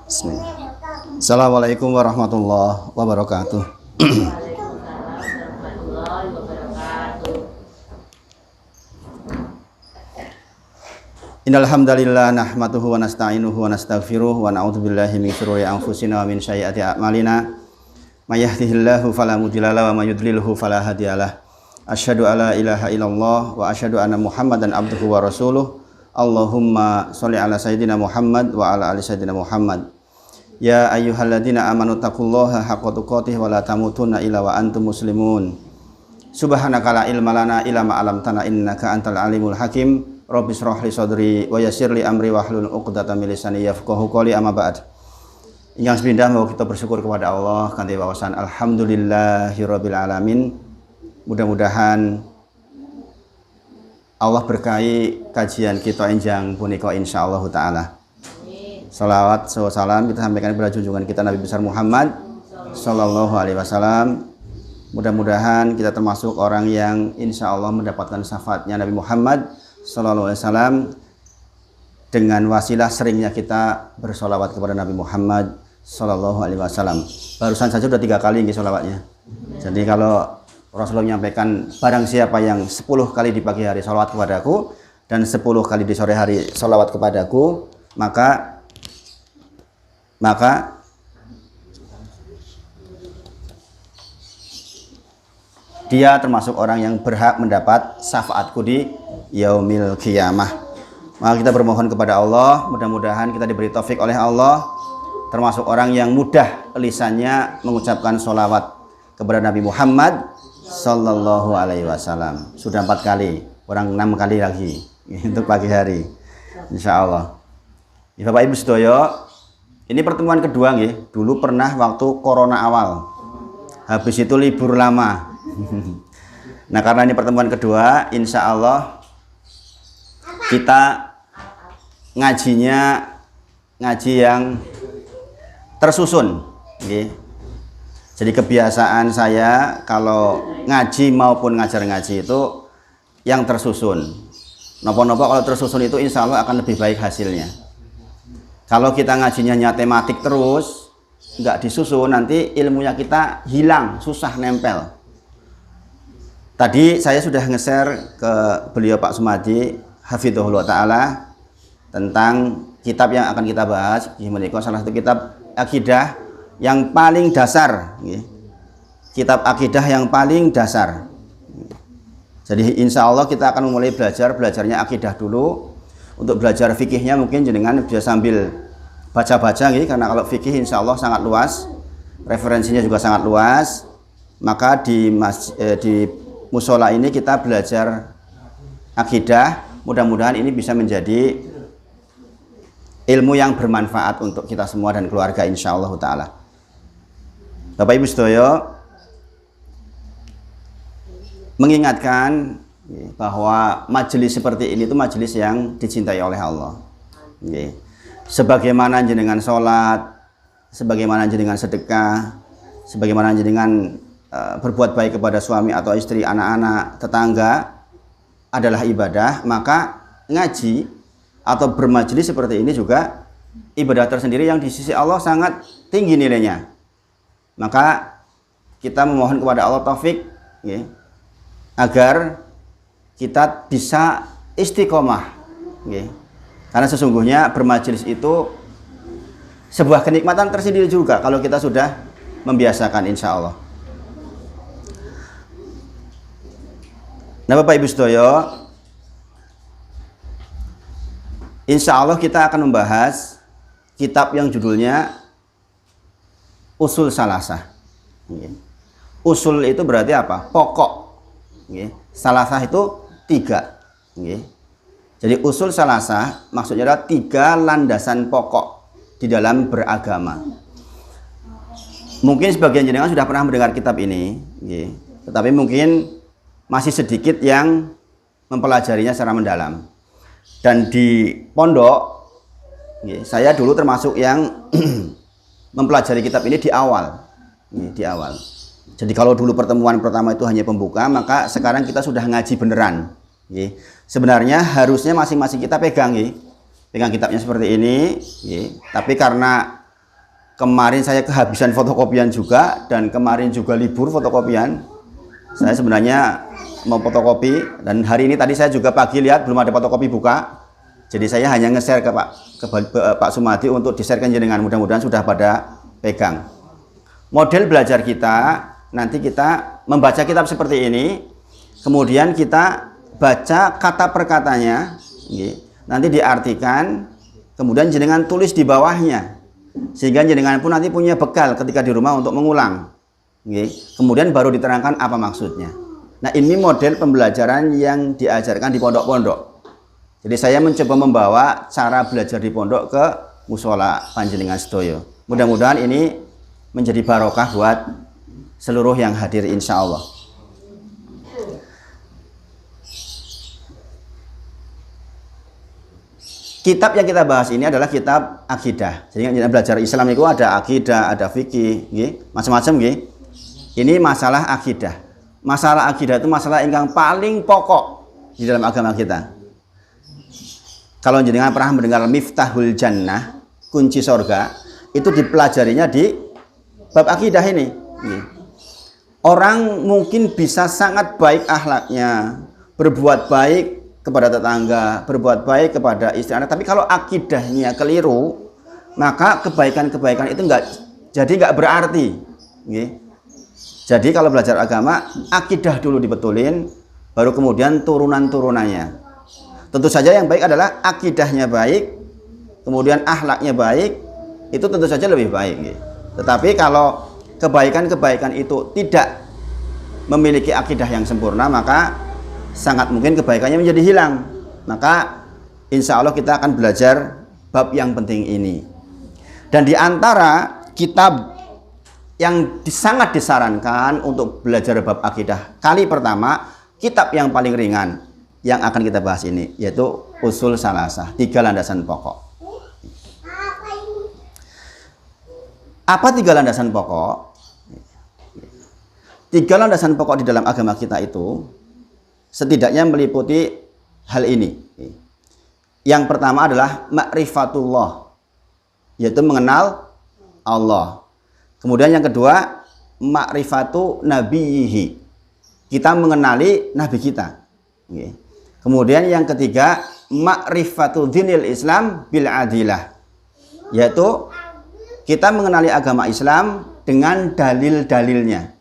Bismillah. Assalamualaikum warahmatullahi wabarakatuh. Innal hamdalillah nahmaduhu wa nasta'inuhu wa nastaghfiruh wa na'udzubillahi min syururi anfusina wa min sayyiati a'malina. May yahdihillahu fala mudhillalah wa may yudlilhu fala hadiyalah. Asyhadu alla ilaha illallah wa asyhadu anna Muhammadan abduhu wa rasuluh. Allahumma sholli ala sayyidina Muhammad wa ala ali sayyidina Muhammad. Ya ayyuhalladzina amanu taqullaha haqqa tuqatih wa la tamutunna illa wa antum muslimun. Subhanaka la ilma lana illa ma 'allamtana innaka antal alimul hakim. Rabbi shrah li sadri wa yassir li amri wahlul 'uqdatam min lisani yafqahu qawli amma ba'd. Ingkang sepindah mau kita bersyukur kepada Allah kanthi wawasan alhamdulillahirabbil alamin. Mudah-mudahan Allah berkahi kajian kita enjang punika insyaallah taala. Salawat salam kita sampaikan kepada junjungan kita Nabi besar Muhammad sallallahu alaihi wasallam. Mudah-mudahan kita termasuk orang yang insyaallah mendapatkan syafaatnya Nabi Muhammad sallallahu alaihi wasallam dengan wasilah seringnya kita bersolawat kepada Nabi Muhammad sallallahu alaihi wasallam. Barusan saja sudah 3 kali nggih solawatnya. Jadi kalau Rasulullah menyampaikan barang siapa yang 10 kali di pagi hari solawat kepadaku dan 10 kali di sore hari solawat kepadaku, maka dia termasuk orang yang berhak mendapat syafaatku di yaumil qiyamah. Maka kita bermohon kepada Allah, mudah-mudahan kita diberi taufik oleh Allah, termasuk orang yang mudah lisannya mengucapkan sholawat kepada Nabi Muhammad sallallahu alaihi wasallam. Sudah 4 kali, kurang 6 kali lagi untuk pagi hari, insya Allah. Ya, Bapak Ibu sedaya, ini pertemuan kedua nggih. Dulu pernah waktu corona awal. Habis itu libur lama. Nah, karena ini pertemuan kedua, insya Allah kita ngaji yang tersusun nggih. Jadi kebiasaan saya kalau ngaji maupun ngajar ngaji itu yang tersusun. Napa-napa kalau tersusun itu insya Allah akan lebih baik hasilnya. Kalau kita ngajinya tematik terus, nggak disusun, nanti ilmunya kita hilang, susah nempel. Tadi saya sudah nge-share ke beliau Pak Sumadi, hafidhahullah ta'ala, tentang kitab yang akan kita bahas. Ini salah satu kitab akidah yang paling dasar. Kitab akidah yang paling dasar. Jadi insya Allah kita akan mulai belajarnya akidah dulu. Untuk belajar fikihnya mungkin jenengan bisa sambil baca-baca gitu, karena kalau fikih insya Allah sangat luas, referensinya juga sangat luas. Maka di musola ini kita belajar akidah, mudah-mudahan ini bisa menjadi ilmu yang bermanfaat untuk kita semua dan keluarga insya Allah ta'ala. Bapak Ibu sedaya, mengingatkan bahwa majelis seperti ini itu majelis yang dicintai oleh Allah. Sebagaimana jenengan sholat, sebagaimana jenengan sedekah, sebagaimana jenengan berbuat baik kepada suami atau istri, anak-anak, tetangga adalah ibadah, maka ngaji atau bermajelis seperti ini juga ibadah tersendiri yang di sisi Allah sangat tinggi nilainya. Maka kita memohon kepada Allah taufik agar kita bisa istiqomah, karena sesungguhnya bermajelis itu sebuah kenikmatan tersendiri juga kalau kita sudah membiasakan insya Allah. Nah Bapak Ibu sedaya, insya Allah kita akan membahas kitab yang judulnya Usul Salasah. Usul itu berarti apa? Pokok. Salasah itu 3. Jadi usul salasah maksudnya adalah 3 landasan pokok di dalam beragama. Mungkin sebagian jenengan sudah pernah mendengar kitab ini, tetapi mungkin masih sedikit yang mempelajarinya secara mendalam. Dan di pondok, saya dulu termasuk yang mempelajari kitab ini di awal. Jadi kalau dulu pertemuan pertama itu hanya pembuka, maka sekarang kita sudah ngaji beneran. Sebenarnya harusnya masing-masing kita pegang kitabnya seperti ini. Tapi karena kemarin saya kehabisan fotokopian juga, dan kemarin juga libur fotokopian. Saya sebenarnya mau fotokopi, dan hari ini tadi saya juga pagi lihat belum ada fotokopi buka. Jadi saya hanya nge-share ke Pak Sumadi untuk di-sharekan jenengan, mudah-mudahan sudah pada pegang. Model belajar kita, nanti kita membaca kitab seperti ini, kemudian kita baca kata per katanya, nanti diartikan, kemudian jenengan tulis di bawahnya, sehingga jenengan pun nanti punya bekal ketika di rumah untuk mengulang. Kemudian baru diterangkan apa maksudnya. Nah, ini model pembelajaran yang diajarkan di pondok-pondok. Jadi saya mencoba membawa cara belajar di pondok ke musola panjenengan sedoyo. Mudah-mudahan ini menjadi barokah buat seluruh yang hadir insya Allah. Kitab yang kita bahas ini adalah kitab akidah. Jadi belajar Islam itu ada akidah, ada fikih, macam-macam. Ini masalah akidah. Masalah akidah itu masalah yang paling pokok di dalam agama kita. Kalau jenengan pernah mendengar Miftahul Jannah, kunci sorga, itu dipelajarinya di bab akidah ini. Orang mungkin bisa sangat baik akhlaknya, berbuat baik kepada tetangga, berbuat baik kepada istri anak, tapi kalau akidahnya keliru, maka kebaikan-kebaikan itu nggak berarti. Jadi kalau belajar agama, akidah dulu dibetulin, baru kemudian turunan-turunannya. Tentu saja yang baik adalah akidahnya baik, kemudian akhlaknya baik, itu tentu saja lebih baik. Tetapi kalau kebaikan-kebaikan itu tidak memiliki akidah yang sempurna, maka sangat mungkin kebaikannya menjadi hilang. Maka insya Allah kita akan belajar bab yang penting ini. Dan di antara kitab yang sangat disarankan untuk belajar bab akidah, kali pertama, kitab yang paling ringan yang akan kita bahas ini, yaitu Usul Salasah, 3 landasan pokok. Apa 3 landasan pokok? 3 landasan pokok di dalam agama kita itu setidaknya meliputi hal ini. Yang pertama adalah ma'rifatullah, yaitu mengenal Allah. Kemudian yang kedua, ma'rifatu nabiyihi, kita mengenali nabi kita. Kemudian yang ketiga, ma'rifatu dinil Islam bil adilah, yaitu kita mengenali agama Islam dengan dalil-dalilnya.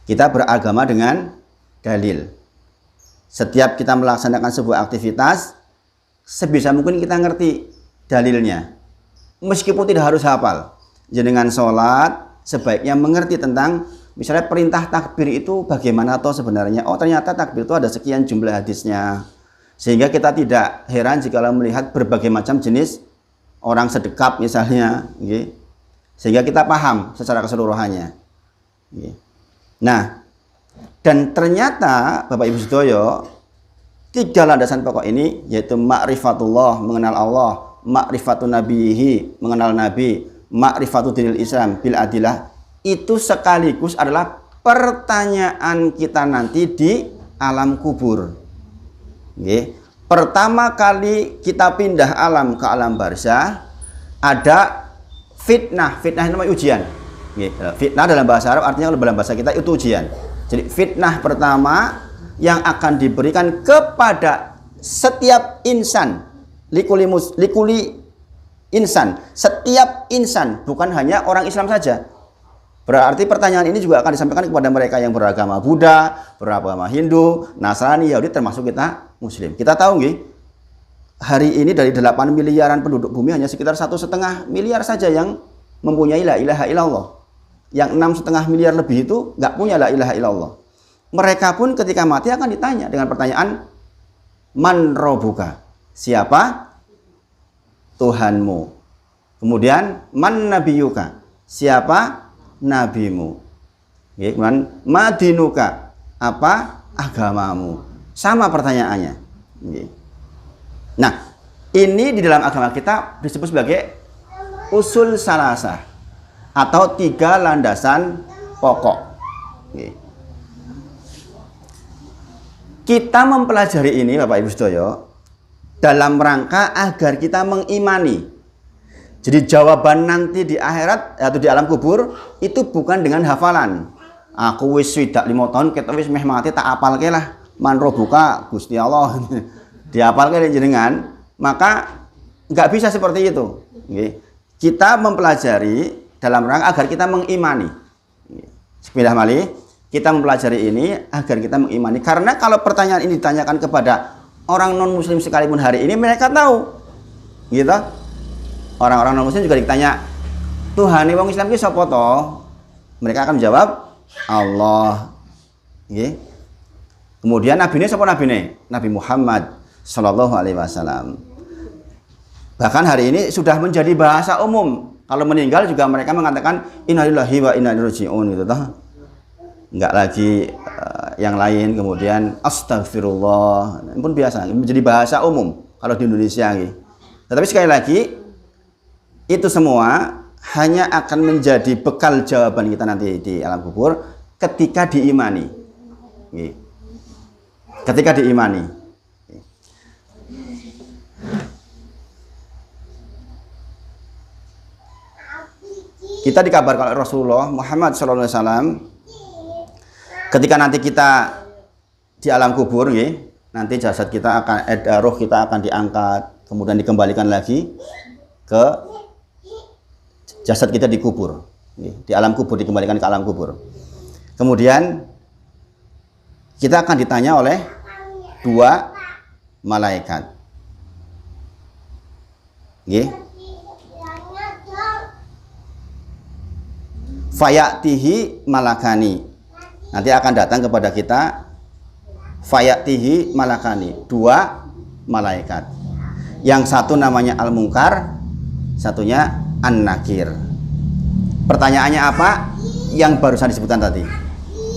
Kita beragama dengan dalil. Setiap kita melaksanakan sebuah aktivitas, sebisa mungkin kita ngerti dalilnya, meskipun tidak harus hafal. Jenengan sholat sebaiknya mengerti tentang misalnya perintah takbir itu bagaimana atau sebenarnya. Oh, ternyata takbir itu ada sekian jumlah hadisnya, sehingga kita tidak heran jika melihat berbagai macam jenis orang sedekap misalnya, sehingga kita paham secara keseluruhannya. Nah, dan ternyata Bapak Ibu sedoyo, 3 landasan pokok ini, yaitu ma'rifatullah, mengenal Allah, ma'rifatun nabihi, mengenal nabi, ma'rifatu dinil Islam bil adilah, itu sekaligus adalah pertanyaan kita nanti di alam kubur. Pertama kali kita pindah alam ke alam barzah, ada fitnah. Fitnah itu namanya ujian. Fitnah dalam bahasa Arab artinya dalam bahasa kita itu ujian. Jadi fitnah pertama yang akan diberikan kepada setiap insan, likuli insan, setiap insan, bukan hanya orang Islam saja. Berarti pertanyaan ini juga akan disampaikan kepada mereka yang beragama Buddha, beragama Hindu, Nasrani, Yahudi, termasuk kita Muslim. Kita tahu nggih, hari ini dari 8 miliaran penduduk bumi hanya sekitar 1,5 miliar saja yang mempunyai la ilaha illallah. Yang 6,5 miliar lebih itu nggak punya la ilaha illallah. Mereka pun ketika mati akan ditanya dengan pertanyaan, man robuka, siapa Tuhanmu? Kemudian man nabiyuka, siapa nabimu? Kemudian madinuka, apa agamamu? Sama pertanyaannya. Nah, ini di dalam agama kita disebut sebagai usul salasah atau 3 landasan pokok. Kita mempelajari ini Bapak Ibu sedoyo dalam rangka agar kita mengimani. Jadi jawaban nanti di akhirat atau di alam kubur itu bukan dengan hafalan. Aku wis swidak 5 tahun kita wis meh mati tak apalke lah. Man robuka Gusti Allah. Dihafalke jenengan, maka nggak bisa seperti itu. Kita mempelajari dalam rangka agar kita mengimani. Bismillah malih, kita mempelajari ini agar kita mengimani. Karena kalau pertanyaan ini ditanyakan kepada orang non muslim sekalipun hari ini, mereka tahu. Gitu. Orang-orang non muslim juga ditanya, Tuhan wong Islam ki sapa to? Mereka akan menjawab Allah. Nggih. Kemudian nabine sapa nabine? Nabi Muhammad sallallahu alaihi wasallam. Bahkan hari ini sudah menjadi bahasa umum. Kalau meninggal juga mereka mengatakan innalillahi wa inna ilaihi raji'un gitu toh. Enggak lagi yang lain, kemudian astagfirullah. Pun biasa menjadi bahasa umum kalau di Indonesia gitu. Tetapi sekali lagi itu semua hanya akan menjadi bekal jawaban kita nanti di alam kubur ketika diimani. Ketika diimani. Kita dikabarkan oleh Rasulullah Muhammad SAW ketika nanti kita di alam kubur, nanti jasad kita akan, roh kita akan diangkat, kemudian dikembalikan lagi ke jasad kita dikubur, di alam kubur, dikembalikan ke alam kubur. Kemudian kita akan ditanya oleh 2 malaikat. Fayatihi malakani. Nanti akan datang kepada kita fayatihi malakani, 2 malaikat. Yang satu namanya Al-Munkar, satunya An-Nakir. Pertanyaannya apa? Yang barusan disebutkan tadi.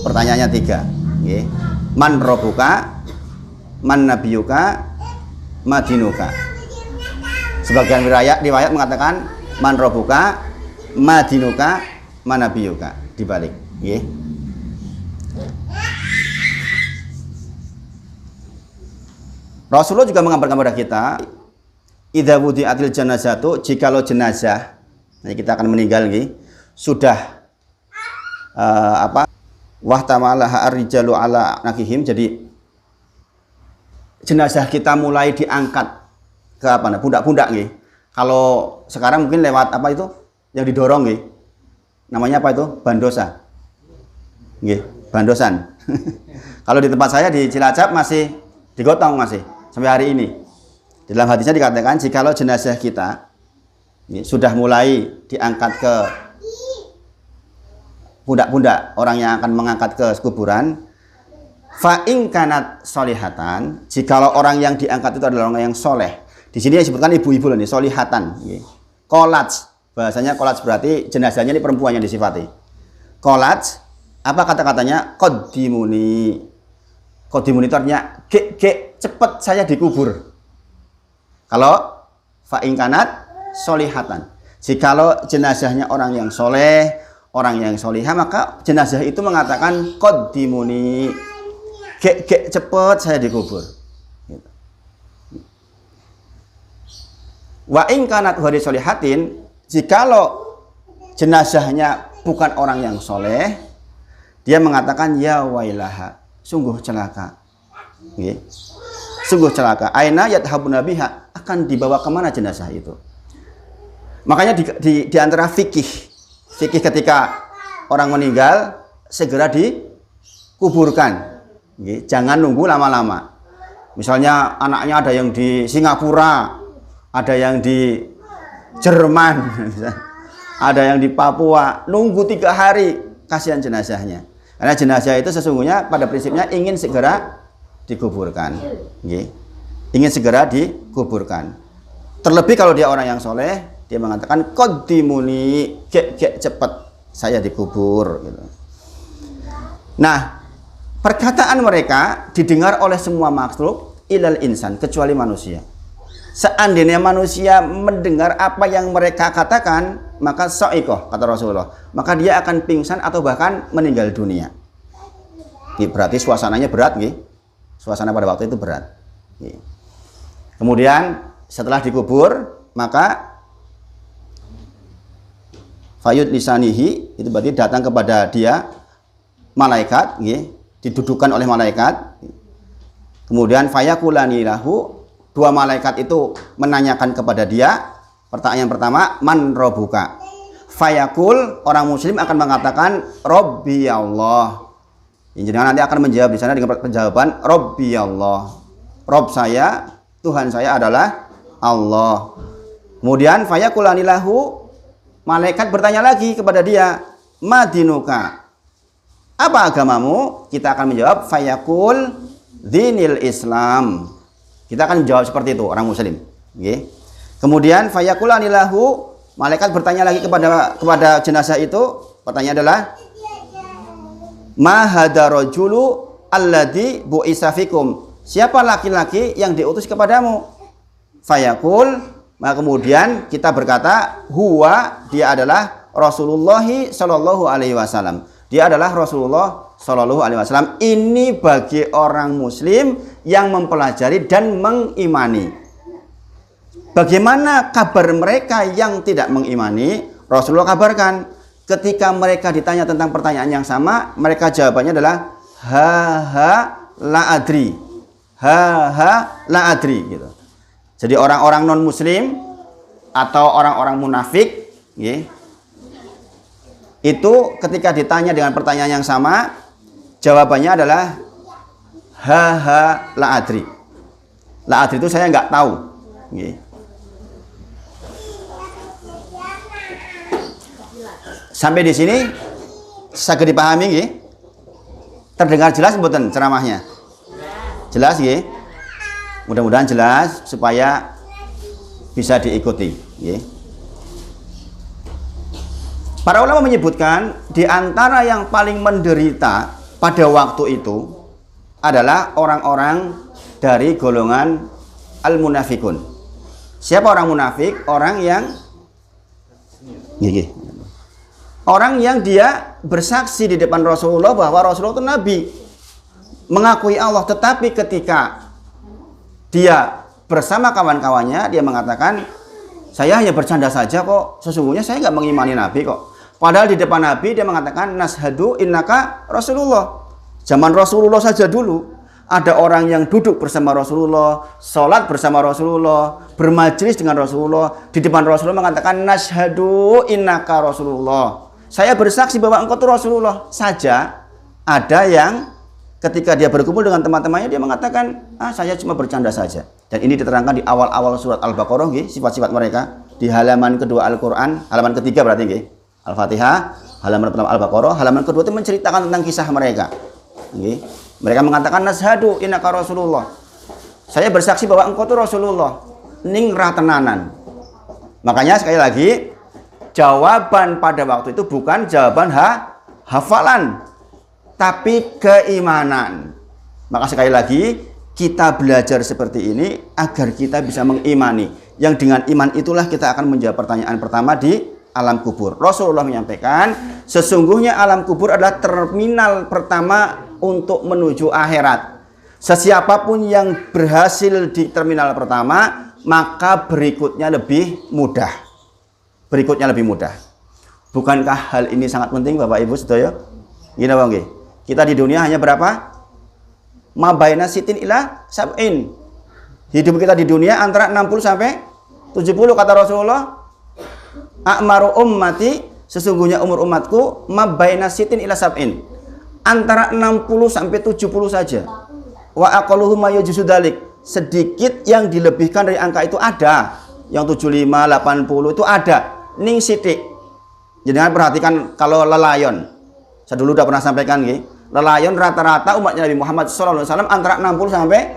Pertanyaannya 3. Man robuka, man nabiyuka, madinuka. Sebagian riwayat mengatakan man robuka, madinuka, manabiyuka, dibalik. Rasulullah juga mengabarkan kepada kita, idza wudi'atil janazatu, jikalau jenazah, kita akan meninggal sudah wahtamalaha ar-rijalu ala nakihim, jadi jenazah kita mulai diangkat ke pundak-pundak Kalau sekarang mungkin lewat itu yang didorong namanya apa itu? Bandosa. Bandosan. Kalau di tempat saya di Cilacap masih digotong masih sampai hari ini. Di dalam hadisnya dikatakan jikalau jenazah kita sudah mulai diangkat ke pundak-pundak orang yang akan mengangkat ke kuburan, fa in kanat solihatan, jikalau orang yang diangkat itu adalah orang yang soleh. Di sini disebutkan ibu-ibu nih, solihatan. Kolats. Bahasanya kolats berarti jenazahnya ini perempuan yang disifati. Kolats, apa kata-katanya? Qaddimuni. Qaddimuni itu artinya cepet saya dikubur. Kalau fa'ingkanat solihatan. Jikalau jenazahnya orang yang soleh, orang yang solihah, maka jenazah itu mengatakan qaddimuni. Cepet saya dikubur. Wa ingkanat huwa solihatin. Jikalau jenazahnya bukan orang yang soleh, dia mengatakan ya wailaha, sungguh celaka. Sungguh celaka. Aina yadhabuna biha, akan dibawa kemana jenazah itu? Makanya di antara fikih ketika orang meninggal segera dikuburkan. Jangan nunggu lama-lama. Misalnya anaknya ada yang di Singapura, ada yang di Jerman, ada yang di Papua, nunggu 3 hari, kasihan jenazahnya. Karena jenazah itu sesungguhnya pada prinsipnya ingin segera dikuburkan, ingin segera dikuburkan. Terlebih kalau dia orang yang soleh, dia mengatakan qaddimuni, cepat saya dikubur. Gitu. Nah, perkataan mereka didengar oleh semua makhluk ilal insan, kecuali manusia. Seandainya manusia mendengar apa yang mereka katakan, maka sa'iqah, kata Rasulullah, maka dia akan pingsan atau bahkan meninggal dunia. Berarti suasananya berat, suasana pada waktu itu berat. Kemudian setelah dikubur, maka fayud lisanihi, itu berarti datang kepada dia malaikat, didudukan oleh malaikat. Kemudian fayakulani lahu, dua malaikat itu menanyakan kepada dia. Pertanyaan pertama, man robuka. Fayakul, orang muslim akan mengatakan Robbi Allah. Jadi nanti akan menjawab di sana dengan penjawaban Robbi Allah. Rob saya, Tuhan saya adalah Allah. Kemudian fayakulani lahu, malaikat bertanya lagi kepada dia, madinuka, apa agamamu? Kita akan menjawab fayakul dinil Islam. Kita akan menjawab seperti itu orang muslim. Kemudian fayakulani lahu, malaikat bertanya lagi kepada jenazah itu. Pertanyaan adalah ma hadza rajulu alladzi bu'isa fikum. Siapa laki-laki yang diutus kepadamu? Fayakul, maka kemudian kita berkata huwa, dia adalah Rasulullah sallallahu alaihi wasallam. Dia adalah Rasulullah sallallahu alaihi wasallam. Ini bagi orang muslim yang mempelajari dan mengimani. Bagaimana kabar mereka yang tidak mengimani? Rasulullah kabarkan, ketika mereka ditanya tentang pertanyaan yang sama, mereka jawabannya adalah ha la adri. Ha la adri gitu. Jadi orang-orang non muslim atau orang-orang munafik, itu ketika ditanya dengan pertanyaan yang sama, jawabannya adalah ha la adri. La adri itu saya nggak tahu. Sampai di sini saged dipahami nggih? Terdengar jelas mboten ceramahnya? Jelas nggih? Mudah-mudahan jelas supaya bisa diikuti, nggih. Para ulama menyebutkan di antara yang paling menderita pada waktu itu adalah orang-orang dari golongan al-munafikun. Siapa orang munafik? Orang yang orang yang dia bersaksi di depan Rasulullah bahwa Rasulullah itu nabi, mengakui Allah, tetapi ketika dia bersama kawan-kawannya dia mengatakan, saya hanya bercanda saja kok, sesungguhnya saya nggak mengimani nabi kok. Padahal di depan nabi dia mengatakan nashhadu innaka Rasulullah. Zaman Rasulullah saja dulu ada orang yang duduk bersama Rasulullah, sholat bersama Rasulullah, bermajlis dengan Rasulullah, di depan Rasulullah mengatakan nashhadu innaka Rasulullah. Saya bersaksi bahwa engkau itu Rasulullah. Saja ada yang ketika dia berkumpul dengan teman-temannya dia mengatakan, saya cuma bercanda saja. Dan ini diterangkan di awal-awal surat Al-Baqarah, sifat-sifat mereka di halaman kedua Al-Quran, halaman ketiga berarti Al-Fatihah, halaman pertama Al-Baqarah, halaman kedua itu menceritakan tentang kisah mereka. Mereka mengatakan nashhadu innaka Rasulullah. Saya bersaksi bahwa engkau itu Rasulullah. Ning ratenanan. Makanya sekali lagi, jawaban pada waktu itu bukan jawaban hafalan, tapi keimanan. Maka sekali lagi kita belajar seperti ini agar kita bisa mengimani. Yang dengan iman itulah kita akan menjawab pertanyaan pertama di alam kubur. Rasulullah menyampaikan, sesungguhnya alam kubur adalah terminal pertama untuk menuju akhirat. Sesiapapun yang berhasil di terminal pertama, maka berikutnya lebih mudah. Berikutnya lebih mudah. Bukankah hal ini sangat penting Bapak Ibu sedaya? Gini Bang, kita di dunia hanya berapa? Mabaina sitin ila sab'in. Hidup kita di dunia antara 60 sampai 70 kata Rasulullah. A'maru ummati, sesungguhnya umur umatku mabaina sitin ila sab'in. Antara 60 sampai 70 saja. Wa aqalluhum mayajuzu dzalik. Sedikit yang dilebihkan dari angka itu ada. Yang 75, 80 itu ada. Ning sitik. Jadi perhatikan kalau lelayon. Saya dulu udah pernah sampaikan lelayon rata-rata umatnya Nabi Muhammad SAW antara 60 sampai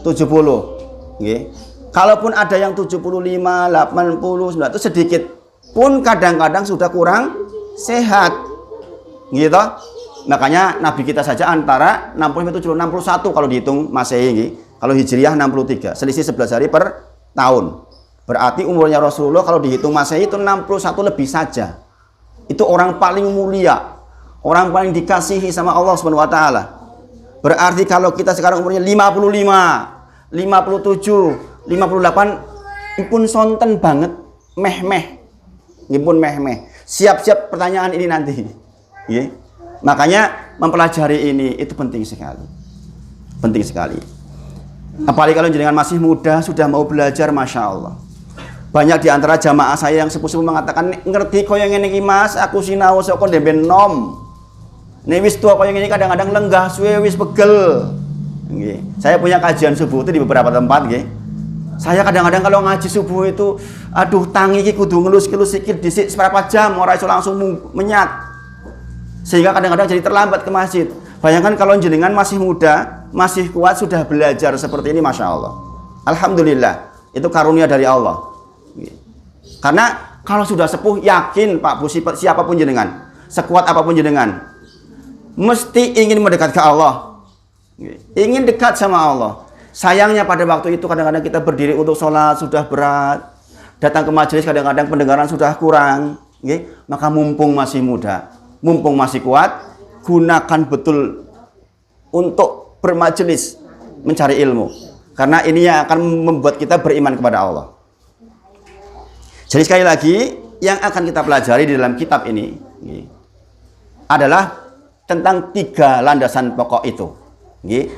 70. Kalaupun ada yang 75, 80, 90 itu sedikit. Pun kadang-kadang sudah kurang sehat. Gitu. Makanya Nabi kita saja antara 60 sampai 70, 61 kalau dihitung Masehi. Kalau Hijriah 63, selisih 11 hari per tahun. Berarti umurnya Rasulullah kalau dihitung Masehi itu 61 lebih saja. Itu orang paling mulia, orang paling dikasihi sama Allah Subhanahu wa taala. Berarti kalau kita sekarang umurnya 55, 57, 58 pun sonten banget, meh-meh. Pun meh-meh. Siap-siap pertanyaan ini nanti. Ya. Makanya mempelajari ini itu penting sekali. Penting sekali. Apalagi kalau jenengan masih muda sudah mau belajar, masya Allah. Banyak di antara jamaah saya yang sepuh-sepuh mengatakan, ngerti kau yang ini mas, aku sinau soko ndek nom. Nek wis tua kau yang ini kadang-kadang lenggah suwe wis pegel. Nggih. Saya punya kajian subuh itu di beberapa tempat, nggih. Saya kadang-kadang kalau ngaji subuh itu, aduh tangi iki kudu ngelus-ngelus sikit dhisik seberapa jam ora iso langsung menyat. Sehingga kadang-kadang jadi terlambat ke masjid. Bayangkan kalau jenengan masih muda, masih kuat sudah belajar seperti ini, masya Allah. Alhamdulillah, itu karunia dari Allah. Karena kalau sudah sepuh, yakin Pak Bu, siapapun jenengan, sekuat apapun jenengan, mesti ingin mendekat ke Allah, ingin dekat sama Allah. Sayangnya pada waktu itu kadang-kadang kita berdiri untuk sholat sudah berat, datang ke majelis kadang-kadang pendengaran sudah kurang, maka mumpung masih muda, mumpung masih kuat, gunakan betul untuk bermajelis mencari ilmu, karena ini yang akan membuat kita beriman kepada Allah. Jadi sekali lagi yang akan kita pelajari di dalam kitab ini adalah tentang 3 landasan pokok itu,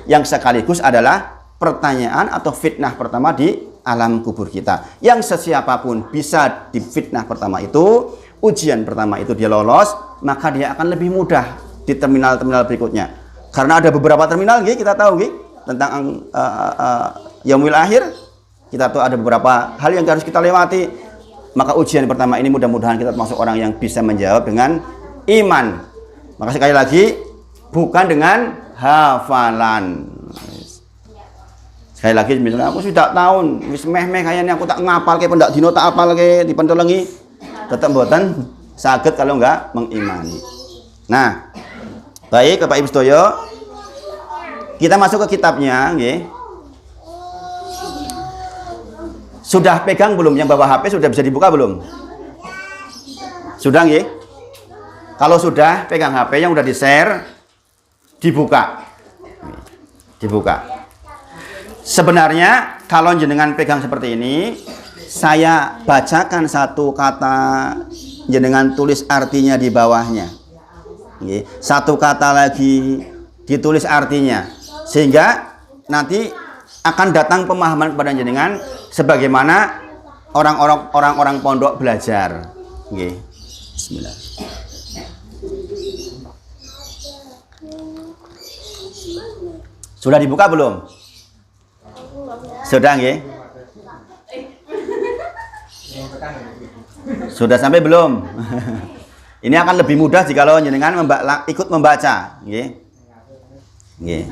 yang sekaligus adalah pertanyaan atau fitnah pertama di alam kubur kita, yang sesiapapun bisa di fitnah pertama itu, ujian pertama itu dia lolos, maka dia akan lebih mudah di terminal-terminal berikutnya. Karena ada beberapa terminal, kita tahu tentang yaumil akhir, kita tahu ada beberapa hal yang harus kita lewati. Maka ujian pertama ini mudah-mudahan kita termasuk orang yang bisa menjawab dengan iman. Maka sekali lagi, bukan dengan hafalan. Sekali lagi, misalnya aku sudah tahun, wis meh-meh kayaknya aku tak ngapal ke pendak dino tak apal ke dipentelengi, tetap mboten saged kalau enggak mengimani. Nah, baik Bapak Ibu sedaya, kita masuk ke kitabnya, nggih. Sudah pegang belum? Yang bawa HP sudah bisa dibuka belum? Sudah, nggih? Kalau sudah pegang HP yang udah di-share, dibuka. Dibuka. Sebenarnya kalau jenengan pegang seperti ini, saya bacakan satu kata, jenengan tulis artinya di bawahnya. Satu kata lagi ditulis artinya, sehingga nanti akan datang pemahaman kepada jenengan sebagaimana orang-orang pondok belajar. Bismillah. Sudah dibuka belum? Sudah, nggih? Sudah sampai belum? Ini akan lebih mudah jika jenengan ikut membaca, nggih. Nggih.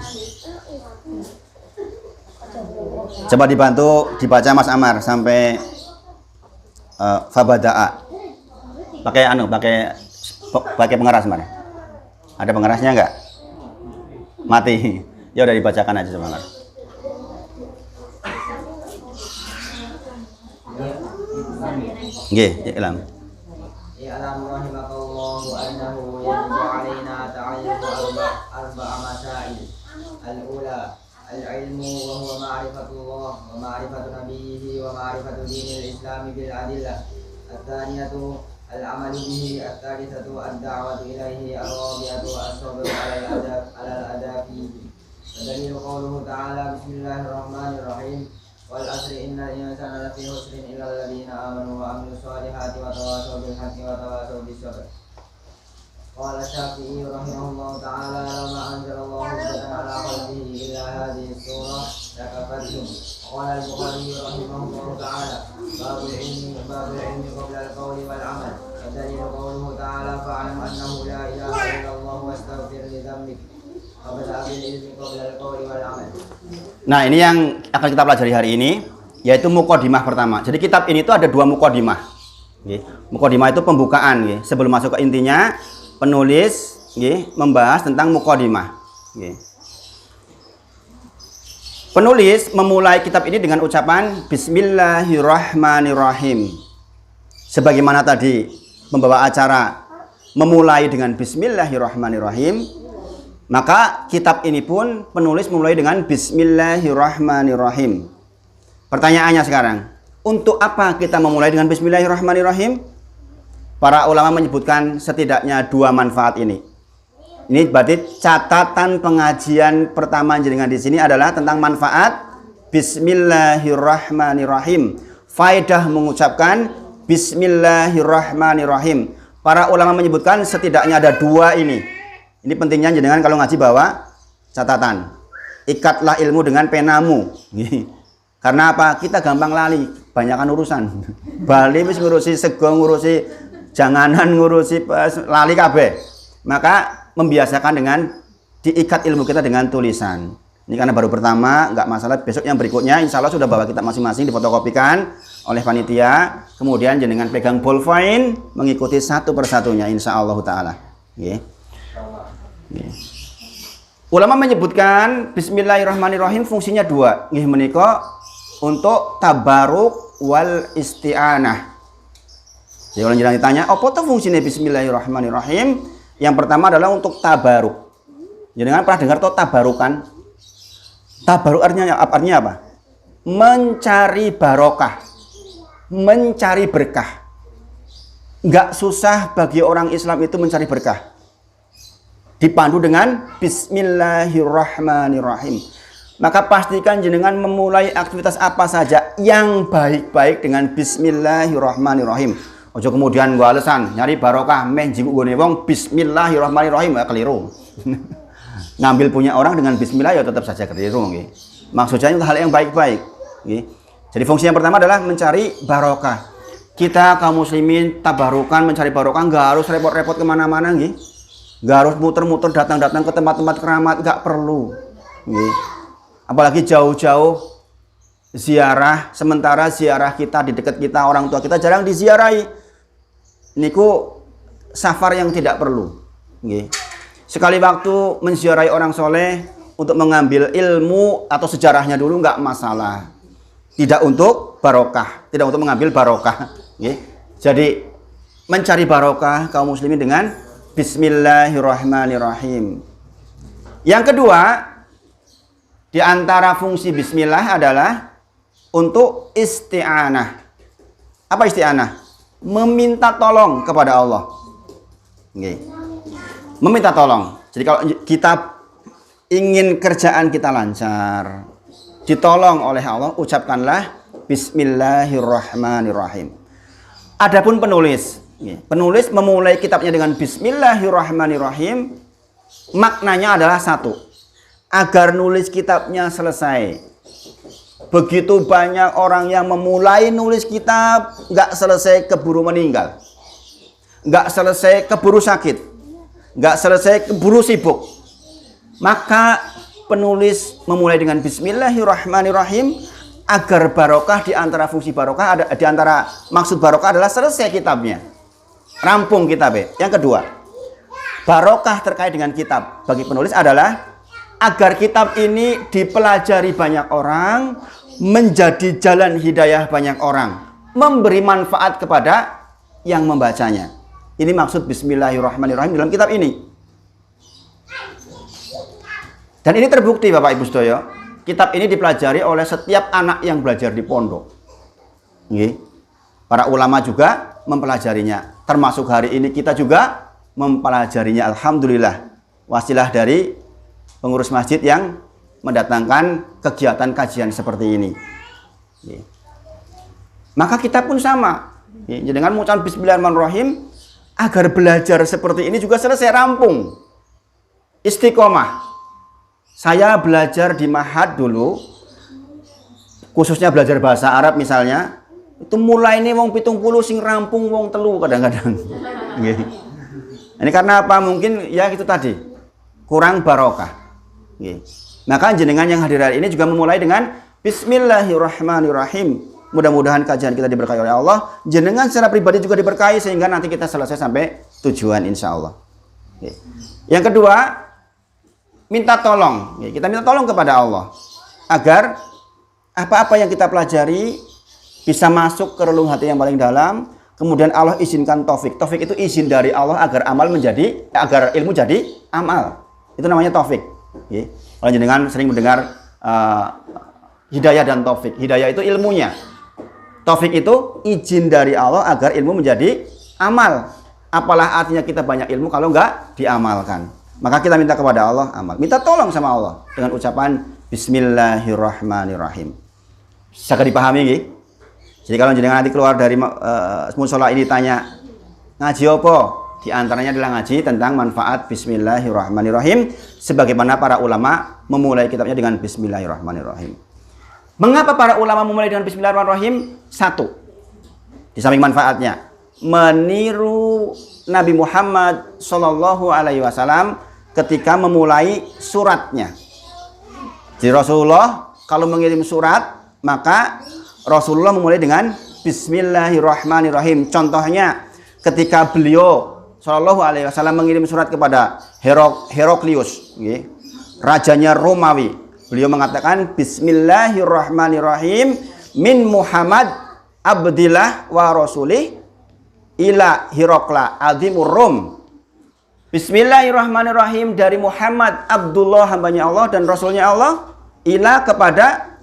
Coba dibantu dibaca Mas Amar sampai fabada'a. Pakai pengeras, Mas. Ada pengerasnya enggak? Mati. Ya udah dibacakan aja sebentar. Nggih, iklam. I'lam rahimakallahu annahu yajibu 'alaina ta'allum arba'a masail. Al-ula al-ilmu wa huwa ma'rifatullah wa ma'rifatu nabiyhi wa ma'rifatu dinil islam bil adillah. At-thaniyatu al-'amalu bihi. At-thalithatu ad-da'watu ilaihi. Ar-rabi'atu as-sabru 'ala al-adab fihi. Dalilu qawluhu ta'ala bismillahirrahmanirrahim. Wal asri innal insana lafi khusrin illa alladziina aamanu wa 'amilus shalihati wa tawassaw bil haqqi wa tawassaw bis sabr. Qala Syafi'i rahimahullahu ta'ala lama anzalallahu hujjatan 'ala qalbihi illa hadhihi as-surah lakafathum. Qala al-Bukhari rahimahullahu ta'ala babul ilmi qabla al-qawli wal 'amal. Dalilu qawluhu ta'ala fa'lam annahu la ilaha illallah wastaghfir li dhanbik. Nah, ini yang akan kita pelajari hari ini, yaitu muqaddimah pertama. Jadi kitab ini itu ada 2 muqaddimah. Muqaddimah itu pembukaan. Sebelum masuk ke intinya, penulis membahas tentang muqaddimah. Penulis memulai kitab ini dengan ucapan Bismillahirrahmanirrahim. Sebagaimana tadi membawa acara memulai dengan Bismillahirrahmanirrahim, maka kitab ini pun penulis memulai dengan Bismillahirrahmanirrahim. Pertanyaannya sekarang, untuk apa kita memulai dengan Bismillahirrahmanirrahim? Para ulama menyebutkan setidaknya 2 manfaat ini. Ini berarti catatan pengajian pertama jenengan di sini adalah tentang manfaat Bismillahirrahmanirrahim. Faedah mengucapkan Bismillahirrahmanirrahim. Para ulama menyebutkan setidaknya ada 2 ini. Ini pentingnya jenengan kalau ngaji bawa catatan. Ikatlah ilmu dengan penamu. Karena apa? Kita gampang lali, banyakan urusan. Bali wis ngurusi sego, ngurusi janganan, ngurusi lali kabeh. Maka membiasakan dengan diikat ilmu kita dengan tulisan. Ini karena baru pertama, nggak masalah. Besok yang berikutnya insya Allah sudah bawa kitab masing-masing difotokopikan oleh panitia. Kemudian jenengan pegang ballpoint mengikuti satu persatunya insya Allah Ta'ala. Ulama menyebutkan Bismillahirrahmanirrahim fungsinya 2. Nggih menika untuk tabaruk wal isti'anah. Jadi kalau jenengan ditanya, apa tuh fungsinya Bismillahirrahmanirrahim? Yang pertama adalah untuk tabaruk. Jenengan pernah dengar tuh tabarukan? Tabaruk artinya apa? Mencari barokah, mencari berkah. Nggak susah bagi orang Islam itu mencari berkah. Dipandu dengan Bismillahirrahmanirrahim. Maka pastikan jenengan memulai aktivitas apa saja yang baik-baik dengan Bismillahirrahmanirrahim. Ojo kemudian gua alasan nyari barokah meh jibuk gone wong Bismillahirrahmanirrahim keliru. Ngambil punya orang dengan bismillah ya tetap saja keliru nggih. Maksudnya itu hal yang baik-baik nggih. Jadi fungsi yang pertama adalah mencari barokah. Kita kaum muslimin tabarukan mencari barokah, enggak harus repot-repot kemana mana nggih. Enggak harus muter-muter datang-datang ke tempat-tempat keramat, enggak perlu nggih. Apalagi jauh-jauh ziarah, sementara ziarah kita di dekat kita, orang tua kita jarang diziarahi. Niku safar yang tidak perlu nggih. Sekali waktu menziarahi orang soleh untuk mengambil ilmu atau sejarahnya dulu nggak masalah. Tidak untuk barokah, tidak untuk mengambil barokah. Okay. Jadi mencari barokah kaum muslimin dengan Bismillahirrahmanirrahim. Yang kedua, di antara fungsi Bismillah adalah untuk isti'anah. Apa isti'anah? Meminta tolong kepada Allah. Okay. Meminta tolong. Jadi kalau kita ingin kerjaan kita lancar, ditolong oleh Allah, ucapkanlah Bismillahirrahmanirrahim. Adapun penulis memulai kitabnya dengan Bismillahirrahmanirrahim, maknanya adalah satu, agar nulis kitabnya selesai. Begitu banyak orang yang memulai nulis kitab, nggak selesai keburu meninggal, nggak selesai keburu sakit, nggak selesai keburu sibuk. Maka penulis memulai dengan Bismillahirrahmanirrahim agar barokah. Di antara fungsi barokah ada, di antara maksud barokah adalah selesai kitabnya, rampung kitabnya. Yang kedua, barokah terkait dengan kitab bagi penulis adalah agar kitab ini dipelajari banyak orang, menjadi jalan hidayah banyak orang, memberi manfaat kepada yang membacanya. Ini maksud Bismillahirrahmanirrahim dalam kitab ini. Dan ini terbukti Bapak Ibu Sedoyo, kitab ini dipelajari oleh setiap anak yang belajar di pondok. Para ulama juga mempelajarinya. Termasuk hari ini kita juga mempelajarinya. Alhamdulillah. Wasilah dari pengurus masjid yang mendatangkan kegiatan kajian seperti ini. Maka kita pun sama. Dengan mengucapkan Bismillahirrahmanirrahim agar belajar seperti ini juga selesai, rampung. Istiqomah. Saya belajar di Mahad dulu, khususnya belajar bahasa Arab misalnya, itu mulai ini wong 70 sing rampung wong telu kadang-kadang. Ini karena apa? Mungkin ya itu tadi, kurang barokah. Maka jenengan yang hadir hari ini juga memulai dengan Bismillahirrahmanirrahim. Mudah-mudahan kajian kita diberkahi oleh Allah. Jenengan secara pribadi juga diberkahi sehingga nanti kita selesai sampai tujuan insya Allah. Yang kedua, minta tolong. Kita minta tolong kepada Allah agar apa-apa yang kita pelajari bisa masuk ke relung hati yang paling dalam. Kemudian Allah izinkan taufik. Taufik itu izin dari Allah agar agar ilmu jadi amal. Itu namanya taufik. Kalau jenengan sering mendengar hidayah dan taufik. Hidayah itu ilmunya. Taufik itu izin dari Allah agar ilmu menjadi amal. Apalah artinya kita banyak ilmu kalau enggak diamalkan. Maka kita minta kepada Allah amal. Minta tolong sama Allah dengan ucapan Bismillahirrahmanirrahim. Bisa dipahami nggih? Jadi kalau jenengan nanti keluar dari musola ini tanya ngaji apa? Di antaranya adalah ngaji tentang manfaat Bismillahirrahmanirrahim. Sebagaimana para ulama memulai kitabnya dengan Bismillahirrahmanirrahim. Mengapa para ulama memulai dengan Bismillahirrahmanirrahim? Satu, di samping manfaatnya, meniru Nabi Muhammad Shallallahu Alaihi Wasallam ketika memulai suratnya. Jadi Rasulullah kalau mengirim surat, maka Rasulullah memulai dengan Bismillahirrahmanirrahim. Contohnya ketika beliau Shallallahu Alaihi Wasallam mengirim surat kepada Heraklius, rajanya Romawi, beliau mengatakan Bismillahirrahmanirrahim min Muhammad abdillah wa rasulih ila Herakla azimur Rum. Bismillahirrahmanirrahim dari Muhammad Abdullah hambanya Allah dan Rasulnya Allah ila kepada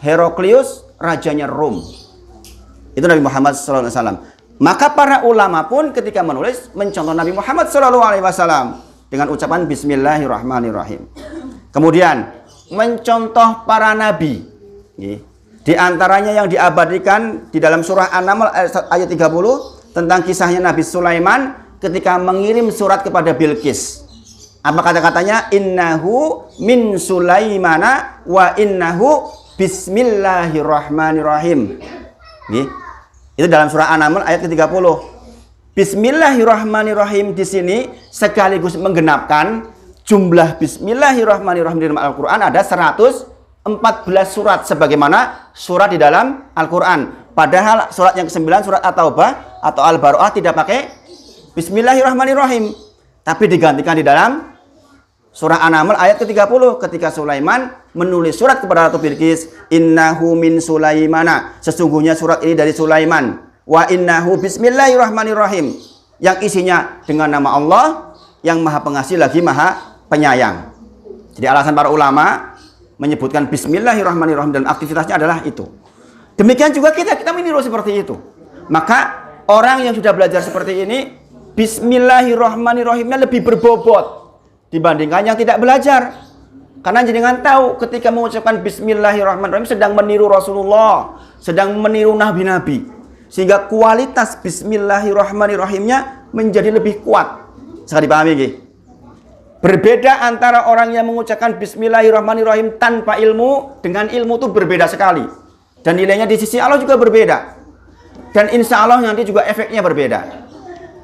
Heraklius rajanya Rum. Itu Nabi Muhammad SAW. Maka para ulama pun ketika menulis mencontoh Nabi Muhammad SAW dengan ucapan Bismillahirrahmanirrahim. Kemudian mencontoh para nabi. Di antaranya yang diabadikan di dalam surah An-Naml ayat 30 tentang kisahnya Nabi Sulaiman ketika mengirim surat kepada Bilqis. Apa kata-katanya? Innahu min Sulaimana wa innahu Bismillahirrahmanirrahim. Itu dalam surah An-Naml ayat ke-30. Bismillahirrahmanirrahim di sini sekaligus menggenapkan jumlah Bismillahirrahmanirrahim di dalam Al-Quran ada 114 surat sebagaimana surat di dalam Al-Quran. Padahal surat yang ke-9 surat At-Taubah atau Al-Baro'ah tidak pakai Bismillahirrahmanirrahim, tapi digantikan di dalam surah An-Naml ayat ke-30 ketika Sulaiman menulis surat kepada Ratu Bilqis, innahu min Sulaimana, sesungguhnya surat ini dari Sulaiman, wa innahu Bismillahirrahmanirrahim, yang isinya dengan nama Allah yang maha pengasih lagi maha penyayang. Jadi alasan para ulama menyebutkan Bismillahirrahmanirrahim dan aktivitasnya adalah itu. Demikian juga kita meniru seperti itu. Maka orang yang sudah belajar seperti ini, Bismillahirrahmanirrahimnya lebih berbobot dibandingkan yang tidak belajar. Karena jenengan tahu ketika mengucapkan Bismillahirrahmanirrahim sedang meniru Rasulullah, sedang meniru nabi-nabi, sehingga kualitas Bismillahirrahmanirrahimnya menjadi lebih kuat. Bisa dipahami nggih? Berbeda antara orang yang mengucapkan Bismillahirrahmanirrahim tanpa ilmu dengan ilmu itu berbeda sekali. Dan nilainya di sisi Allah juga berbeda. Dan insya Allah nanti juga efeknya berbeda.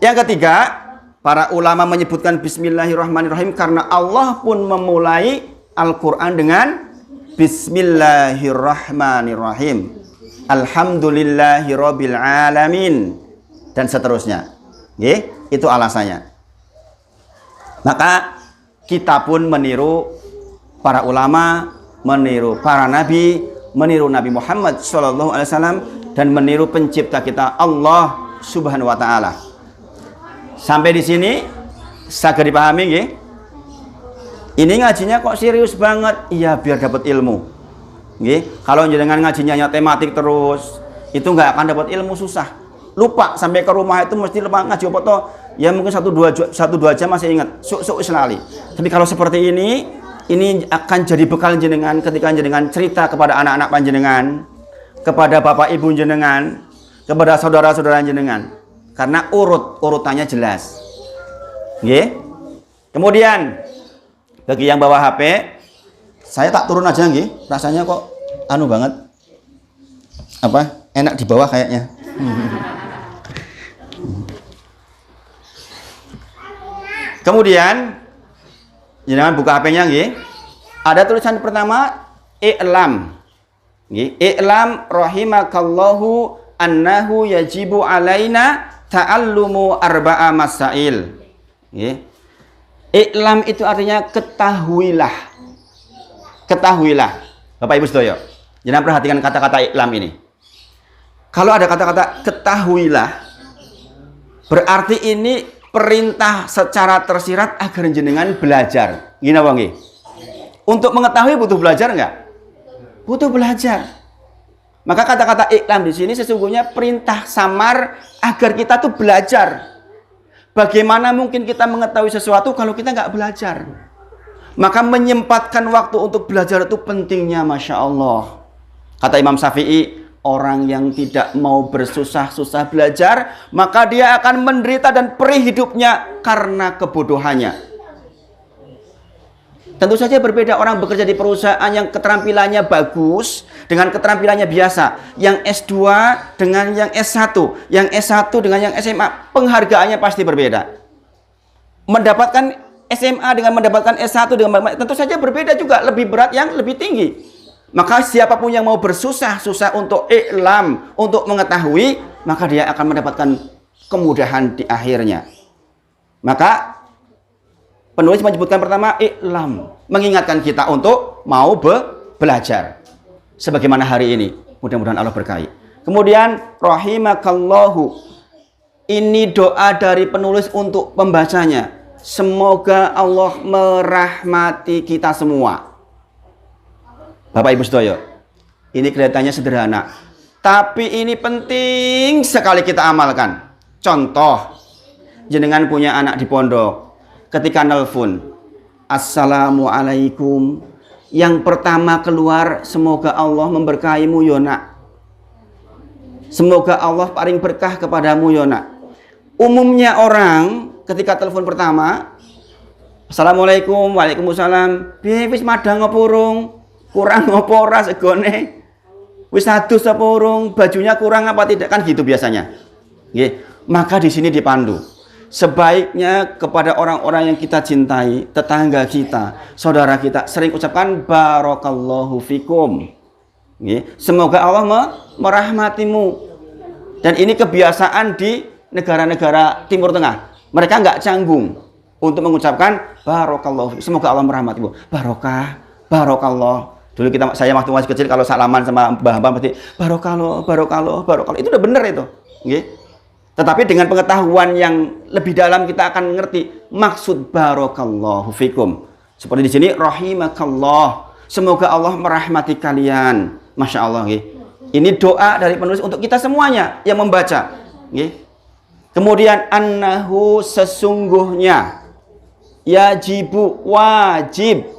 Yang ketiga, para ulama menyebutkan Bismillahirrahmanirrahim karena Allah pun memulai Al-Quran dengan Bismillahirrahmanirrahim. Alhamdulillahirabbil alamin dan seterusnya. Itu alasannya. Maka kita pun meniru para ulama, meniru para nabi, meniru Nabi Muhammad SAW dan meniru pencipta kita Allah Subhanahu wa taala. Sampai di sini saged dipahami nggih? Ini ngajinya kok serius banget? Iya, biar dapat ilmu. Nggih, kalau jenengan ngajinya hanya tematik terus, itu nggak akan dapat ilmu, susah. Lupa sampai ke rumah itu mesti lupa ngaji apa toh? Ya mungkin 1-2 jam masih ingat, sok sekali. Tapi kalau seperti ini akan jadi bekal jenengan ketika jenengan cerita kepada anak-anak panjenengan, kepada bapak ibu jenengan, kepada saudara-saudara jenengan. Karena urutannya jelas. Nggih. Kemudian bagi yang bawa HP, saya tak turun aja nggih. Rasanya kok anu banget. Apa? Enak di bawah kayaknya. Kemudian jangan buka HP-nya nggih. Ada tulisan pertama i'lam. Nggih, i'lam rahimakallahu annahu yajibu alaina ta'allumu arba'a masail. Nggih. I'lam itu artinya ketahuilah. Ketahuilah. Bapak Ibu sedaya, jangan perhatikan kata-kata i'lam ini. Kalau ada kata-kata ketahuilah, berarti ini perintah secara tersirat agar jenengan belajar. Gini apa nggih? Untuk mengetahui butuh belajar enggak? Butuh belajar. Maka kata-kata iklam di sini sesungguhnya perintah samar agar kita tuh belajar. Bagaimana mungkin kita mengetahui sesuatu kalau kita nggak belajar? Maka menyempatkan waktu untuk belajar itu pentingnya, Masya Allah. Kata Imam Syafi'i, orang yang tidak mau bersusah-susah belajar, maka dia akan menderita dan perih hidupnya karena kebodohannya. Tentu saja berbeda orang bekerja di perusahaan yang keterampilannya bagus dengan keterampilannya biasa. Yang S2 dengan yang S1, yang S1 dengan yang SMA, penghargaannya pasti berbeda. Mendapatkan SMA dengan mendapatkan S1 dengan tentu saja berbeda juga, lebih berat yang lebih tinggi. Maka siapapun yang mau bersusah-susah untuk iklam, untuk mengetahui, maka dia akan mendapatkan kemudahan di akhirnya. Maka penulis menyebutkan pertama iklam, mengingatkan kita untuk mau belajar. Sebagaimana hari ini, mudah-mudahan Allah berkahi. Kemudian rahimakallahu, ini doa dari penulis untuk pembacanya. Semoga Allah merahmati kita semua. Bapak Ibu Sedoyo, ini kelihatannya sederhana, tapi ini penting sekali kita amalkan. Contoh, jenengan punya anak di pondok, ketika nelpon, Assalamualaikum, yang pertama keluar, semoga Allah memberkahimu Yona. Semoga Allah paling berkah kepadamu Yona. Umumnya orang ketika telepon pertama, Assalamualaikum, waalaikumsalam, wis madang apa urung? Kurang apa ora segone? Wis adus apa urung? Bajunya kurang apa tidak? Kan gitu biasanya. Nggih. Maka di sini dipandu. Sebaiknya kepada orang-orang yang kita cintai, tetangga kita, saudara kita, sering ucapkan barakallahu fikum. Nggih. Semoga Allah merahmatimu. Dan ini kebiasaan di negara-negara Timur Tengah. Mereka nggak canggung untuk mengucapkan barakallahu fikum. Semoga Allah merahmatimu. Barokah, barokallah. Dulu saya waktu masih kecil kalau salaman sama mbah-mbah pasti barokallah, barokallah, barokallah. Itu udah bener itu. Nggih. Tetapi dengan pengetahuan yang lebih dalam kita akan mengerti maksud barakallahu fikum. Seperti di sini rahimakallah. Semoga Allah merahmati kalian. Masya Allah. Nggih. Ini doa dari penulis untuk kita semuanya yang membaca. Nggih. Kemudian annahu sesungguhnya yajibu wajib.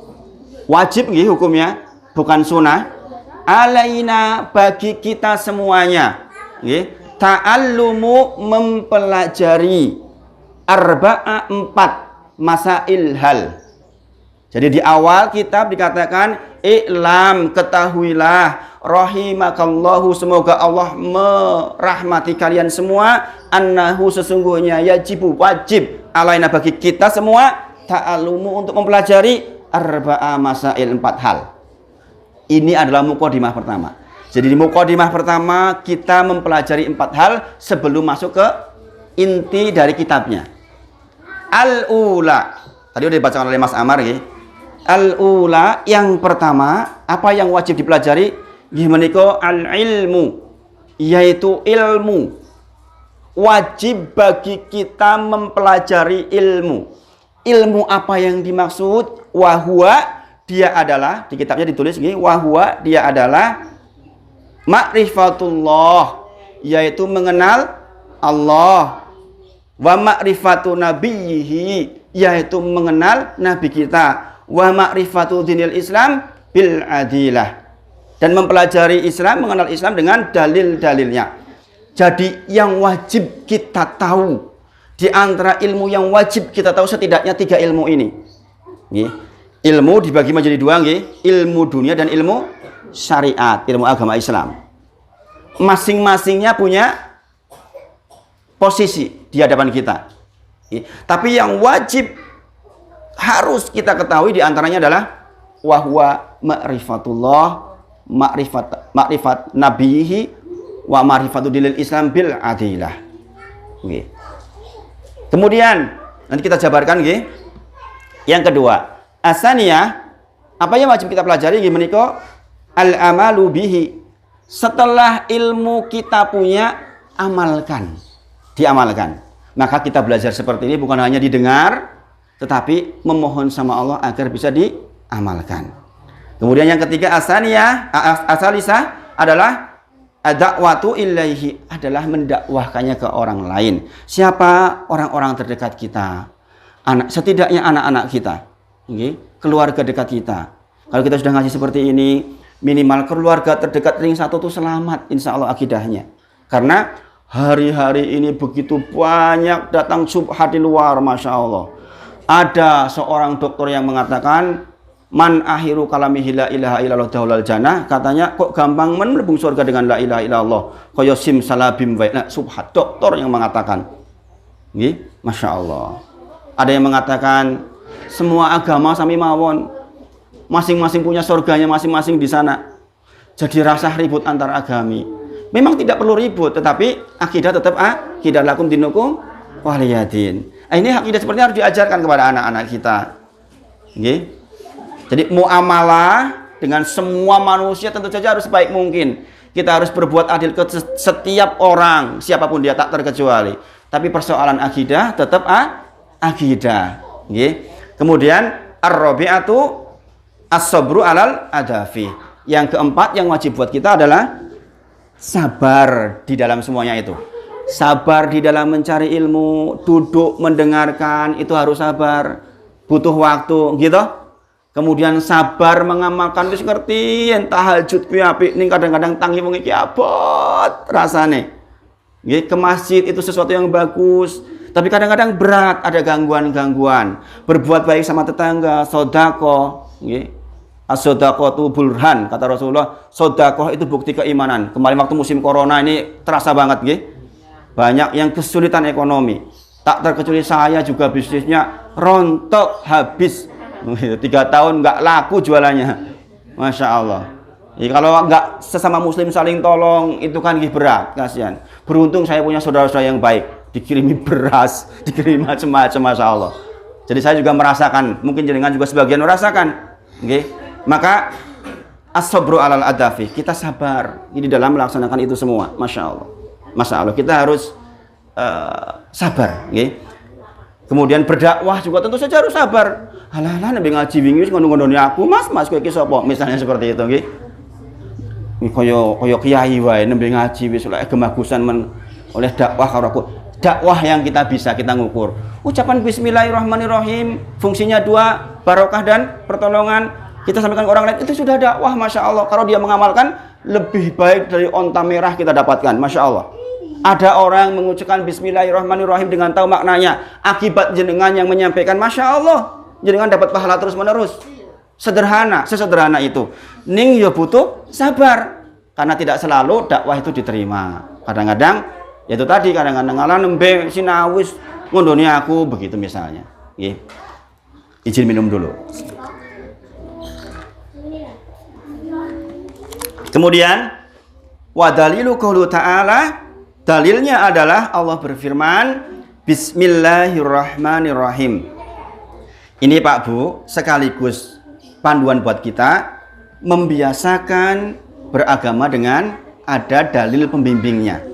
Wajib nggih hukumnya, bukan sunnah. Alaina bagi kita semuanya. Nggih. Ta'allumu mempelajari arba'a 4 masail hal. Jadi di awal kitab dikatakan i'lam, ketahuilah, rahimakallahu, semoga Allah merahmati kalian semua, annahu sesungguhnya yajibu wajib alaina bagi kita semua ta'allumu untuk mempelajari arba'a masail 4 hal. Ini adalah mukadimah pertama. Jadi di mukadimah pertama kita mempelajari 4 hal sebelum masuk ke inti dari kitabnya. Al-ula. Tadi sudah dibacakan oleh Mas Amar ya. Al-ula, yang pertama, apa yang wajib dipelajari? Gimana al-ilmu, yaitu ilmu. Wajib bagi kita mempelajari ilmu. Ilmu apa yang dimaksud? Wahwa, dia adalah, di kitabnya ditulis gini, wahwa, dia adalah ma'rifatullah, yaitu mengenal Allah. Wa ma'rifatu nabiyhi, yaitu mengenal nabi kita. Wa ma'rifatu dinil Islam bil adilah, dan mempelajari Islam, mengenal Islam dengan dalil-dalilnya. Jadi yang wajib kita tahu, di antara ilmu yang wajib kita tahu setidaknya 3 ilmu ini. Nggih. Ilmu dibagi menjadi 2 nggih, ilmu dunia dan ilmu syariat, ilmu agama Islam. Masing-masingnya punya posisi di hadapan kita. Nggih. Tapi yang wajib harus kita ketahui di antaranya adalah wahwa ma'rifatullah, ma'rifat nabihi, wa ma'rifatu dinil Islam bil adilah. Nggih. Kemudian nanti kita jabarkan nggih. Yang kedua, asaniyah, apa yang wajib kita pelajari nggih menika? Al-amalu bihi. Setelah ilmu kita punya, amalkan. Diamalkan. Maka kita belajar seperti ini bukan hanya didengar, tetapi memohon sama Allah agar bisa diamalkan. Kemudian yang ketiga, asalisa adalah ad-da'watu ilaihi adalah mendakwahkannya ke orang lain. Siapa? Orang-orang terdekat kita. Setidaknya anak-anak kita. Okay? Keluarga dekat kita. Kalau kita sudah ngaji seperti ini, minimal keluarga terdekat ring satu itu selamat insya Allah akidahnya. Karena hari-hari ini begitu banyak datang syubhat di luar, Masya Allah. Ada seorang dokter yang mengatakan, man akhiru kalamihi la ilaha illallah daulal jannah, katanya kok gampang melebung surga dengan la ilaha illallah, kaya sim salabim wa. Nah, subhat, dokter yang mengatakan. Nggih, Masya Allah. Ada yang mengatakan semua agama sami mawon, masing-masing punya surganya masing-masing di sana. Jadi rasa ribut antar agami. Memang tidak perlu ribut, tetapi akidah tetap akidah lakum dinukum waliyadin. Ini akidah seperti harus diajarkan kepada anak-anak kita. Nggih. Jadi muamalah dengan semua manusia tentu saja harus sebaik mungkin. Kita harus berbuat adil ke setiap orang, siapapun dia tak terkecuali. Tapi persoalan akidah tetap akidah. Nggih. Kemudian ar-rabi'atu as-sabru alal adafi. Yang keempat yang wajib buat kita adalah sabar di dalam semuanya itu. Sabar di dalam mencari ilmu, duduk mendengarkan itu harus sabar, butuh waktu, gitu. Kemudian sabar mengamalkan itu ngerti yen tahajud kuwi apik ning kadang-kadang tangi wong iki abot rasane. Nggih, ke masjid itu sesuatu yang bagus, tapi kadang-kadang berat, ada gangguan-gangguan. Berbuat baik sama tetangga, sedekah, nggih. As-shadaqatu burhan, kata Rasulullah, sedekah itu bukti keimanan. Kemarin waktu musim corona ini terasa banget, nggih. Banyak yang kesulitan ekonomi. Tak terkecuali saya juga bisnisnya rontok habis. 3 tahun nggak laku jualannya. Masya Allah. Ya, kalau nggak sesama muslim saling tolong itu kan berat, kasihan. Beruntung saya punya saudara-saudara yang baik. Dikirimi beras, dikirimi macam-macam, Masya Allah. Jadi saya juga merasakan, mungkin jenengan juga sebagian merasakan. Okay? Maka as-sabru alal adafi, kita sabar ini dalam melaksanakan itu semua. Masya Allah. Masya Allah, kita harus sabar. Okay? Kemudian berdakwah juga tentu saja harus sabar. Halah nabi ngaji wingi ngono-ngondoni aku, Mas kowe iki sapa? Misalnya seperti itu nggih. Kaya kiai wae nembe ngaji wis oleh gemagusan oleh dakwah karo aku. Dakwah yang kita bisa kita ngukur. Ucapan bismillahirrahmanirrahim, fungsinya 2, barokah dan pertolongan. Kita sampaikan ke orang lain, itu sudah dakwah, Masya Allah. Kalau dia mengamalkan, lebih baik dari onta merah kita dapatkan, Masya Allah. Ada orang mengucapkan bismillahirrahmanirrahim dengan tahu maknanya. Akibat jenengan yang menyampaikan, Masya Allah. Jenengan dapat pahala terus menerus. Sederhana, sesederhana itu. Ning ya butuh sabar. Karena tidak selalu dakwah itu diterima. Kadang-kadang, ya itu tadi, kadang-kadang ngalah nembe sinawis ngondoni aku, begitu misalnya. Nggih. Izin minum dulu. Kemudian wa dalilu qaulu ta'ala, dalilnya adalah Allah berfirman bismillahirrahmanirrahim. Ini Pak Bu sekaligus panduan buat kita membiasakan beragama dengan ada dalil pembimbingnya.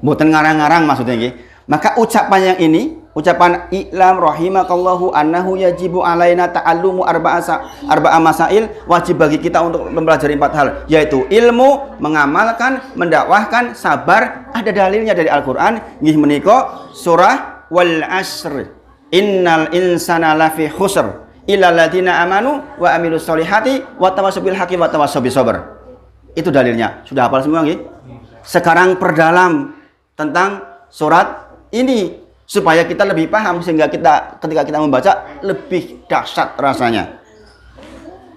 Mboten ngarang-ngarang maksudnya nggih. Maka ucapan yang ini, ucapan i'lam rahimakallahu annahu yajibu alaina ta'allumu arba'a masail, wajib bagi kita untuk mempelajari 4 hal, yaitu ilmu, mengamalkan, mendakwahkan, sabar. Ada dalilnya dari Al-Qur'an, nggih menika surah Wal 'Asr. Innal insana lafi khusr illa alladziina amanu wa amilus solihati wa tawassaw bil haqqi wa tawassaw bis sabr. Itu dalilnya. Sudah hafal semua nggih? Sekarang perdalam tentang surat ini supaya kita lebih paham, sehingga kita ketika kita membaca lebih dahsyat rasanya.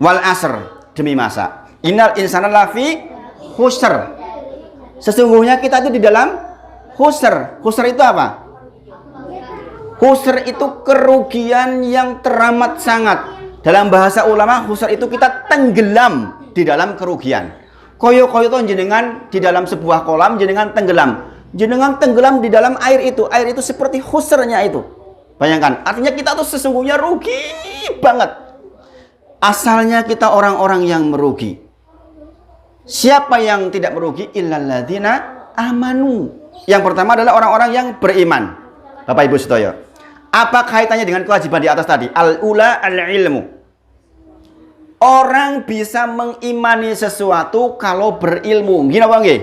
Wal 'asr, demi masa. Innal insana lafi khusr. Sesungguhnya kita itu di dalam khusr. Khusr itu apa? Khusr itu kerugian yang teramat sangat. Dalam bahasa ulama, khusr itu kita tenggelam di dalam kerugian. Koyo-koyo itu jenengan di dalam sebuah kolam, jenengan tenggelam. Jenengan tenggelam di dalam air itu seperti khusrnya itu. Bayangkan, artinya kita tuh sesungguhnya rugi banget. Asalnya kita orang-orang yang merugi. Siapa yang tidak merugi? Illalladzina amanu. Yang pertama adalah orang-orang yang beriman. Bapak Ibu sedaya, apa kaitannya dengan kewajiban di atas tadi? Al-ula al-ilmu. Orang bisa mengimani sesuatu kalau berilmu. Gini apa nggih?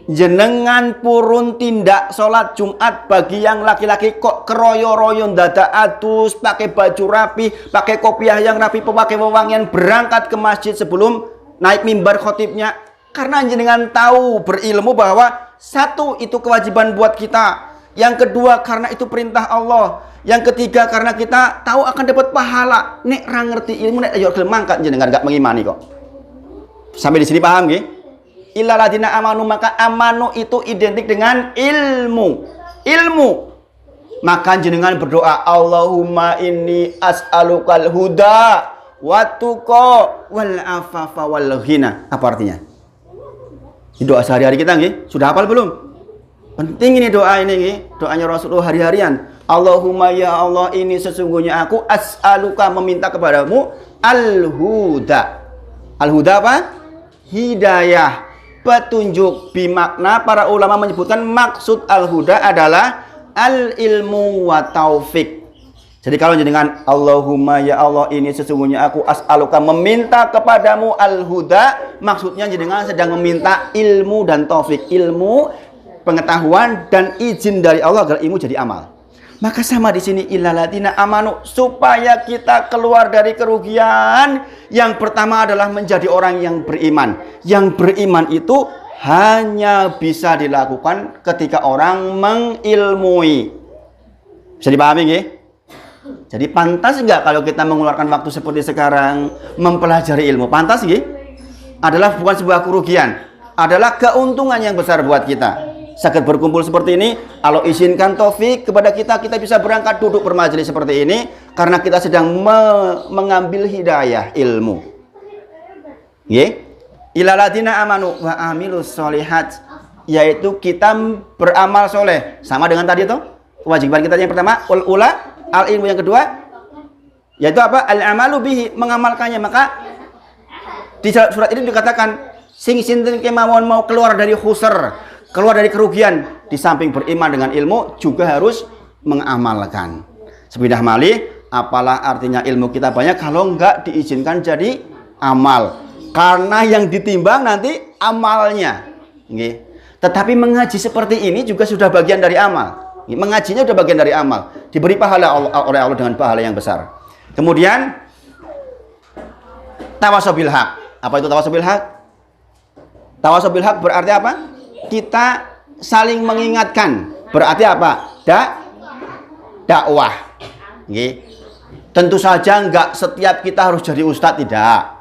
jenengan purun tindak sholat Jumat bagi yang laki-laki kok keroyo-royo dadak adus, pakai baju rapi, pakai kopiah yang rapi, pakai wewangian, berangkat ke masjid sebelum naik mimbar khotibnya. Karena jenengan tahu berilmu bahwa satu, itu kewajiban buat kita. Yang kedua, karena itu perintah Allah. Yang ketiga, karena kita tahu akan dapat pahala. Nek ra ngerti ilmu, nek ayo gelem mangkat jenengan gak mengimani kok. Sampai di sini paham nggih? Illal ladzina amanu, maka amanu itu identik dengan ilmu. Ilmu. Maka jenengan berdoa, Allahumma inni as'alukal huda wa tuqa wal afafa wal ghina. Apa artinya? Ini doa sehari-hari kita nggih. Sudah hafal belum? Penting ini doa ini nggih. Doanya Rasulullah hari-harian. Allahumma ya Allah, ini sesungguhnya aku as'aluka, meminta kepadamu al-huda. Al-huda apa? Hidayah, petunjuk. Bimakna para ulama menyebutkan maksud al-huda adalah al-ilmu wa taufik. Jadi kalau jenengan Allahumma ya Allah, ini sesungguhnya aku as'aluka, meminta kepadamu al-huda, maksudnya jenengan sedang meminta ilmu dan taufik. Ilmu, pengetahuan dan izin dari Allah agar ilmu jadi amal. Maka sama di sini, illal ladzina amanu, supaya kita keluar dari kerugian. Yang pertama adalah menjadi orang yang beriman. Yang beriman itu hanya bisa dilakukan ketika orang mengilmui. Bisa dipahami nggih? Jadi pantas nggak kalau kita mengeluarkan waktu seperti sekarang mempelajari ilmu? Pantas nggih? Adalah bukan sebuah kerugian, adalah keuntungan yang besar buat kita. Sakit berkumpul seperti ini, kalau izinkan taufik kepada kita, kita bisa berangkat duduk bermajelis seperti ini karena kita sedang mengambil hidayah ilmu. Nggih? Illal ladzina amanu wa amilus sholihat, yaitu kita beramal soleh. Sama dengan tadi itu kewajiban kita yang pertama, ul-ula, al-ilmu yang kedua, yaitu apa? Al-amalu bihi, mengamalkannya. Maka di surat ini dikatakan sing sinten kemawon mau keluar dari khusr, keluar dari kerugian, di samping beriman dengan ilmu juga harus mengamalkan. Sepidah malih, apalah artinya ilmu kita banyak kalau enggak diizinkan jadi amal. Karena yang ditimbang nanti amalnya. Nggih. Tetapi mengaji seperti ini juga sudah bagian dari amal. Mengajinya sudah bagian dari amal. Diberi pahala oleh Allah dengan pahala yang besar. Kemudian tawasobil haq. Apa itu tawasobil haq? Tawasobil haq berarti apa? Kita saling mengingatkan. Berarti apa? Dakwah. Nggih. Tentu saja enggak setiap kita harus jadi ustadz, tidak.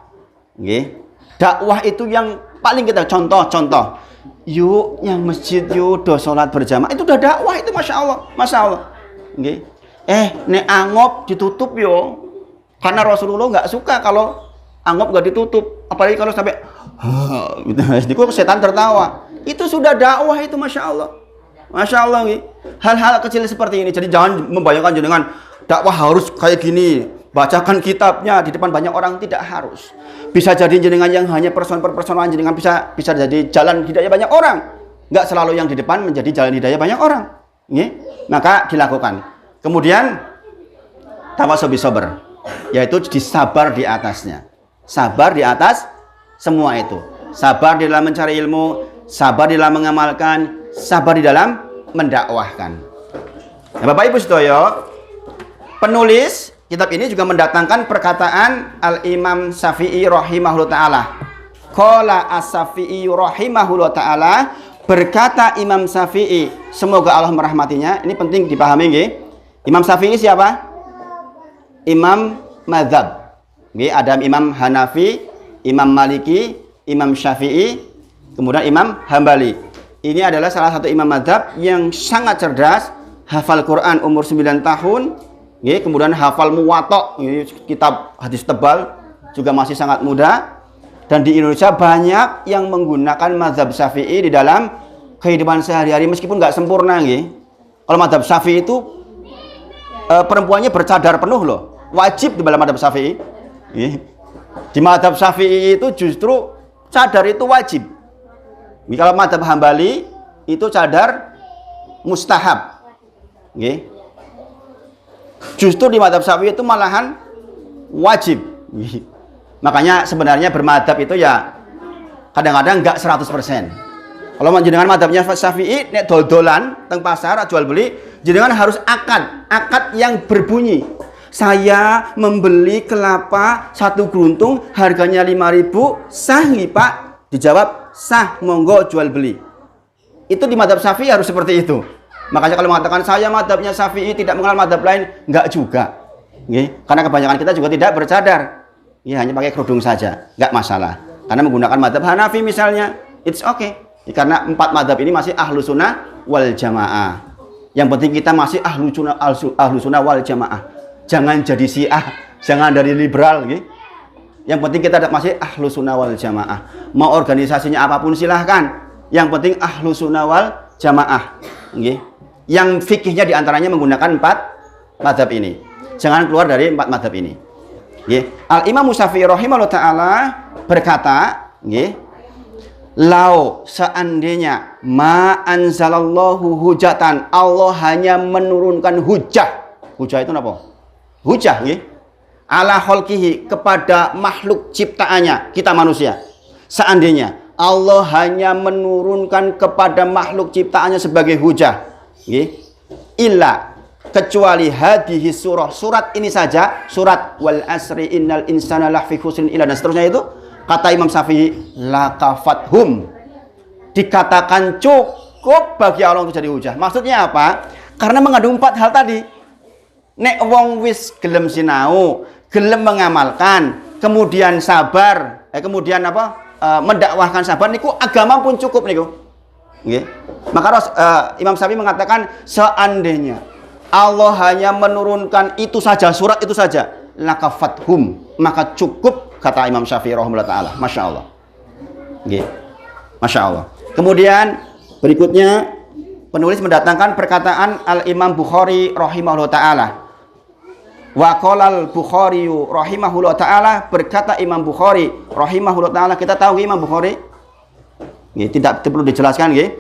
Nggih. Dakwah itu yang paling kita contoh. Yuk yang masjid yuk do sholat berjamaah, itu udah dakwah itu, masya Allah. Nggih. Nek angop ditutup yo. Karena Rasulullah nggak suka kalau angop nggak ditutup, apalagi kalau sampai gitu, setan tertawa. Itu sudah dakwah itu, masya Allah. Hal-hal kecil seperti ini. Jadi jangan membayangkan jenengan dakwah harus kayak gini, bacakan kitabnya di depan banyak orang, tidak harus. Bisa jadi jenengan yang hanya persoalan jenengan bisa jadi jalan hidayah banyak orang. Nggak selalu yang di depan menjadi jalan hidayah banyak orang. Maka dilakukan. Kemudian tawasobi sober, yaitu disabar di atasnya. Sabar di atas semua itu. Sabar di dalam mencari ilmu, sabar di dalam mengamalkan, sabar di dalam mendakwahkan. Nah, Bapak Ibu sedaya, penulis kitab ini juga mendatangkan perkataan Al-Imam Syafi'i rahimahullah ta'ala. Qala as-Syafi'i rahimahullah ta'ala, berkata Imam Syafi'i, semoga Allah merahmatinya. Ini penting dipahami nggih. Imam Syafi'i siapa? Imam mazhab. Nggih, ada Imam Hanafi, Imam Maliki, Imam Syafi'i, kemudian Imam Hambali. Ini adalah salah satu imam mazhab yang sangat cerdas, hafal Quran umur 9 tahun, kemudian hafal Muwatta, kitab hadis tebal, juga masih sangat muda. Dan di Indonesia banyak yang menggunakan mazhab Syafi'i di dalam kehidupan sehari-hari meskipun nggak sempurna. Kalau mazhab Syafi'i itu perempuannya bercadar penuh loh, wajib di dalam mazhab Syafi'i. Di mazhab Syafi'i itu justru cadar itu wajib. Kalau mazhab Hambali itu cadar mustahab. Justru di mazhab Syafi'i itu malahan wajib. Makanya sebenarnya bermadhab itu ya kadang-kadang enggak 100%. Kalau jenengan madhabnya Syafi'i nek dol-dolan teng pasar jual beli, jenengan harus akad yang berbunyi. Saya membeli kelapa 1 gruntung harganya 5.000, sah nggih Pak? Dijawab sah, monggo jual beli. Itu di madhab Syafi'i harus seperti itu. Makanya kalau mengatakan saya madhabnya Syafi'i tidak mengenal madhab lain, enggak juga. Nggih, karena kebanyakan kita juga tidak bercadar. Ya, hanya pakai kerudung saja, enggak masalah. Karena menggunakan madhab Hanafi misalnya, it's okay. Karena 4 madhab ini masih ahlu sunnah wal jamaah. Yang penting kita masih ahlu sunnah wal jamaah. Jangan jadi Syiah, jangan dari liberal, gitu. Yang penting kita masih ahlu sunnah wal jamaah. Mau organisasinya apapun silahkan. Yang penting ahlu sunnah wal jamaah, gitu. Yang fikihnya diantaranya menggunakan 4 madhab ini. Jangan keluar dari 4 madhab ini. Gitu. Al Imam Syafi'i rahimahullah taala berkata, gitu. Lau seandainya ma anzalallahu hujatan, Allah hanya menurunkan hujah. Hujah itu apa? Hujah nggih. Ala khalqihi, kepada makhluk ciptaannya, kita manusia. Seandainya Allah hanya menurunkan kepada makhluk ciptaannya sebagai hujah, nggih. Illa, kecuali hadhihi surah, surat ini saja, surat wal asri innal insana lafi khusrin illa, dan seterusnya itu. Kata Imam Syafi'i, lakafathum, dikatakan cukup bagi Allah untuk jadi hujah. Maksudnya apa? Karena mengandung 4 hal tadi. Nek wong wis gelem sinau, gelem mengamalkan, kemudian sabar, kemudian apa? Mendakwahkan sabar, niku agama pun cukup niku. Nggih. Maka Imam Syafi'i mengatakan seandainya Allah hanya menurunkan itu saja, surat itu saja, lakafathum, maka cukup, kata Imam Syafi'i rahimahullah taala. Masya Allah. Gitu. Masya Allah. Kemudian berikutnya penulis mendatangkan perkataan Al Imam Bukhari rahimahullah taala. Wa qala Bukhari rahimahullah taala, berkata Imam Bukhari rahimahullah taala. Kita tahu Imam Bukhari, gitu, tidak perlu dijelaskan, gitu.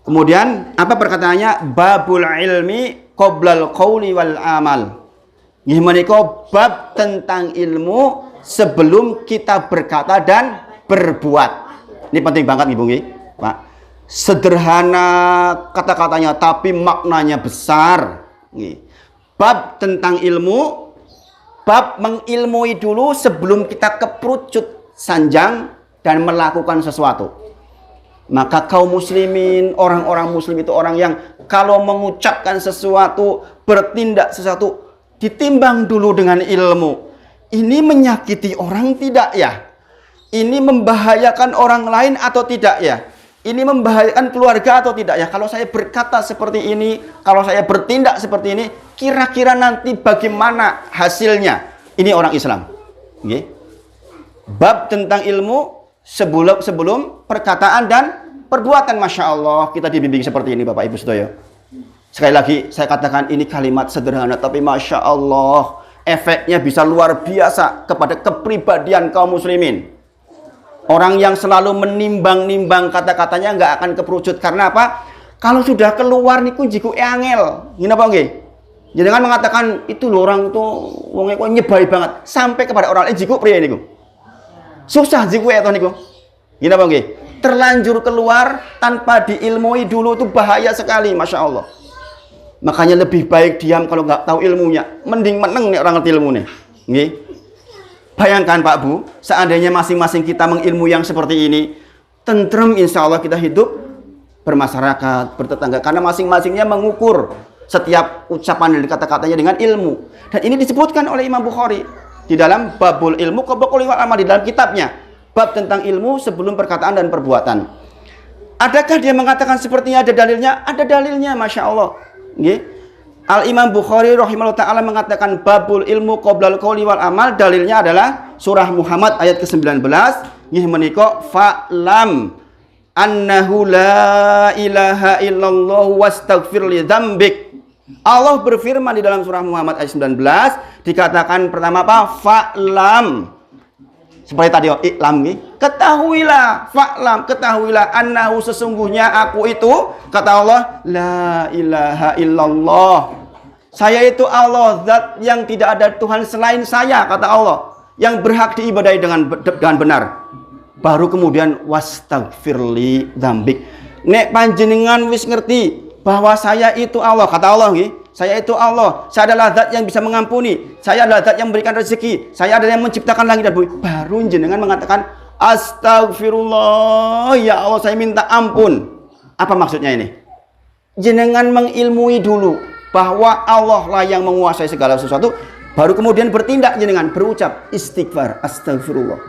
Kemudian apa perkataannya? Babul ilmi qoblal qauli wal amal. Nggih menika bab tentang ilmu sebelum kita berkata dan berbuat. Ini penting banget Ibu nggih, Pak. Sederhana kata-katanya tapi maknanya besar. Nggih. Bab tentang ilmu, bab mengilmui dulu sebelum kita keperucut sanjang dan melakukan sesuatu. Maka kaum muslimin, orang-orang muslim itu orang yang kalau mengucapkan sesuatu, bertindak sesuatu, ditimbang dulu dengan ilmu. Ini menyakiti orang tidak ya? Ini membahayakan orang lain atau tidak ya? Ini membahayakan keluarga atau tidak ya? Kalau saya berkata seperti ini, kalau saya bertindak seperti ini, kira-kira nanti bagaimana hasilnya? Ini orang Islam. Okay. Bab tentang ilmu sebelum perkataan dan perbuatan. Masya Allah, kita dibimbing seperti ini Bapak Ibu Saudara. Sekali lagi saya katakan ini kalimat sederhana, tapi Masya Allah efeknya bisa luar biasa kepada kepribadian kaum muslimin. Orang yang selalu menimbang-nimbang kata-katanya nggak akan keperucut. Karena apa? Kalau sudah keluar niku jiku angel. Gini apa nggih? Jangan mengatakan itu loh orang tuh wongnya kok nyebai banget sampai kepada orang lain jiku priye niku. Susah jiku itu niku. Gini apa nggih? Terlanjur keluar tanpa diilmui dulu itu bahaya sekali, Masya Allah. Makanya lebih baik diam kalau nggak tahu ilmunya. Mending meneng nih orang ngerti ilmunya. Nggih. Bayangkan Pak Bu, seandainya masing-masing kita mengilmu yang seperti ini, tentrem insya Allah kita hidup bermasyarakat, bertetangga. Karena masing-masingnya mengukur setiap ucapan dan kata-katanya dengan ilmu. Dan ini disebutkan oleh Imam Bukhari di dalam babul ilmu qabla qouli wal amal, di dalam kitabnya. Bab tentang ilmu sebelum perkataan dan perbuatan. Adakah dia mengatakan sepertinya ada dalilnya? Ada dalilnya, Masya Allah. Nggih. Al Imam Bukhari rahimahullah taala mengatakan babul ilmu qoblal qouli wal amal, dalilnya adalah surah Muhammad ayat ke-19. Nggih menika fa'lam annahu la ilaha illallah wastaghfir li dzambik. Allah berfirman di dalam surah Muhammad ayat 19, dikatakan pertama apa? Fa'lam. Seperti tadi iklam nggih. Ketahuilah, fa'lam, ketahuilah annahu sesungguhnya aku itu, kata Allah, la ilaha illallah. Saya itu Allah, zat yang tidak ada Tuhan selain saya, kata Allah, yang berhak diibadahi dengan benar. Baru kemudian wastaghfirli dzambik. Nek panjenengan wis ngerti bahwa saya itu Allah, kata Allah nggih, saya itu Allah, saya adalah zat yang bisa mengampuni, saya adalah zat yang memberikan rezeki, saya adalah yang menciptakan langit dan bumi. Baru jenengan mengatakan astagfirullah, ya Allah saya minta ampun. Apa maksudnya ini? Jenengan mengilmui dulu bahwa Allah lah yang menguasai segala sesuatu, baru kemudian bertindak, jenengan berucap istighfar, astagfirullah.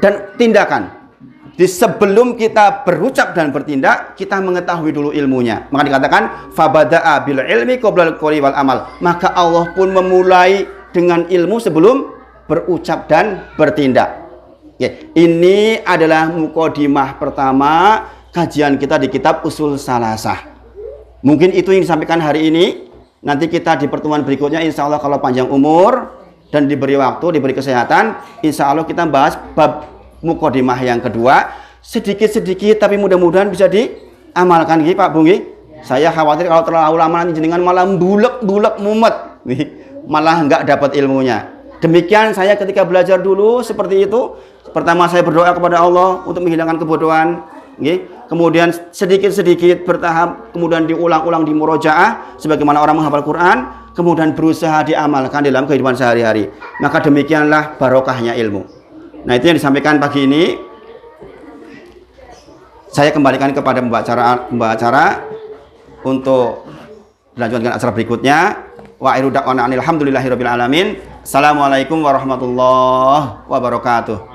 Dan tindakan. Di sebelum kita berucap dan bertindak, kita mengetahui dulu ilmunya. Maka dikatakan fabada'a bil ilmi qoblal qouli wal amal. Maka Allah pun memulai dengan ilmu sebelum berucap dan bertindak. Oke, ini adalah mukadimah pertama kajian kita di kitab Ushul Salasah. Mungkin itu yang disampaikan hari ini. Nanti kita di pertemuan berikutnya insya Allah kalau panjang umur dan diberi waktu, diberi kesehatan, insya Allah kita bahas bab mukadimah yang kedua, sedikit-sedikit tapi mudah-mudahan bisa diamalkan nggih Pak Bung nggih. Saya khawatir kalau terlalu lama nanti jenengan malah bulek-bulek mumet nih, malah enggak dapat ilmunya. Demikian saya ketika belajar dulu seperti itu. Pertama saya berdoa kepada Allah untuk menghilangkan kebodohan nggih. Kemudian sedikit-sedikit bertahap, kemudian diulang-ulang di murojaah sebagaimana orang menghafal Quran, kemudian berusaha diamalkan dalam kehidupan sehari-hari. Maka demikianlah barokahnya ilmu. Nah, itu yang disampaikan pagi ini. Saya kembalikan kepada pembacara untuk dilanjutkan acara berikutnya. Wa akhiru da'wana alhamdulillahirabbil alamin. Assalamualaikum warahmatullahi wabarakatuh.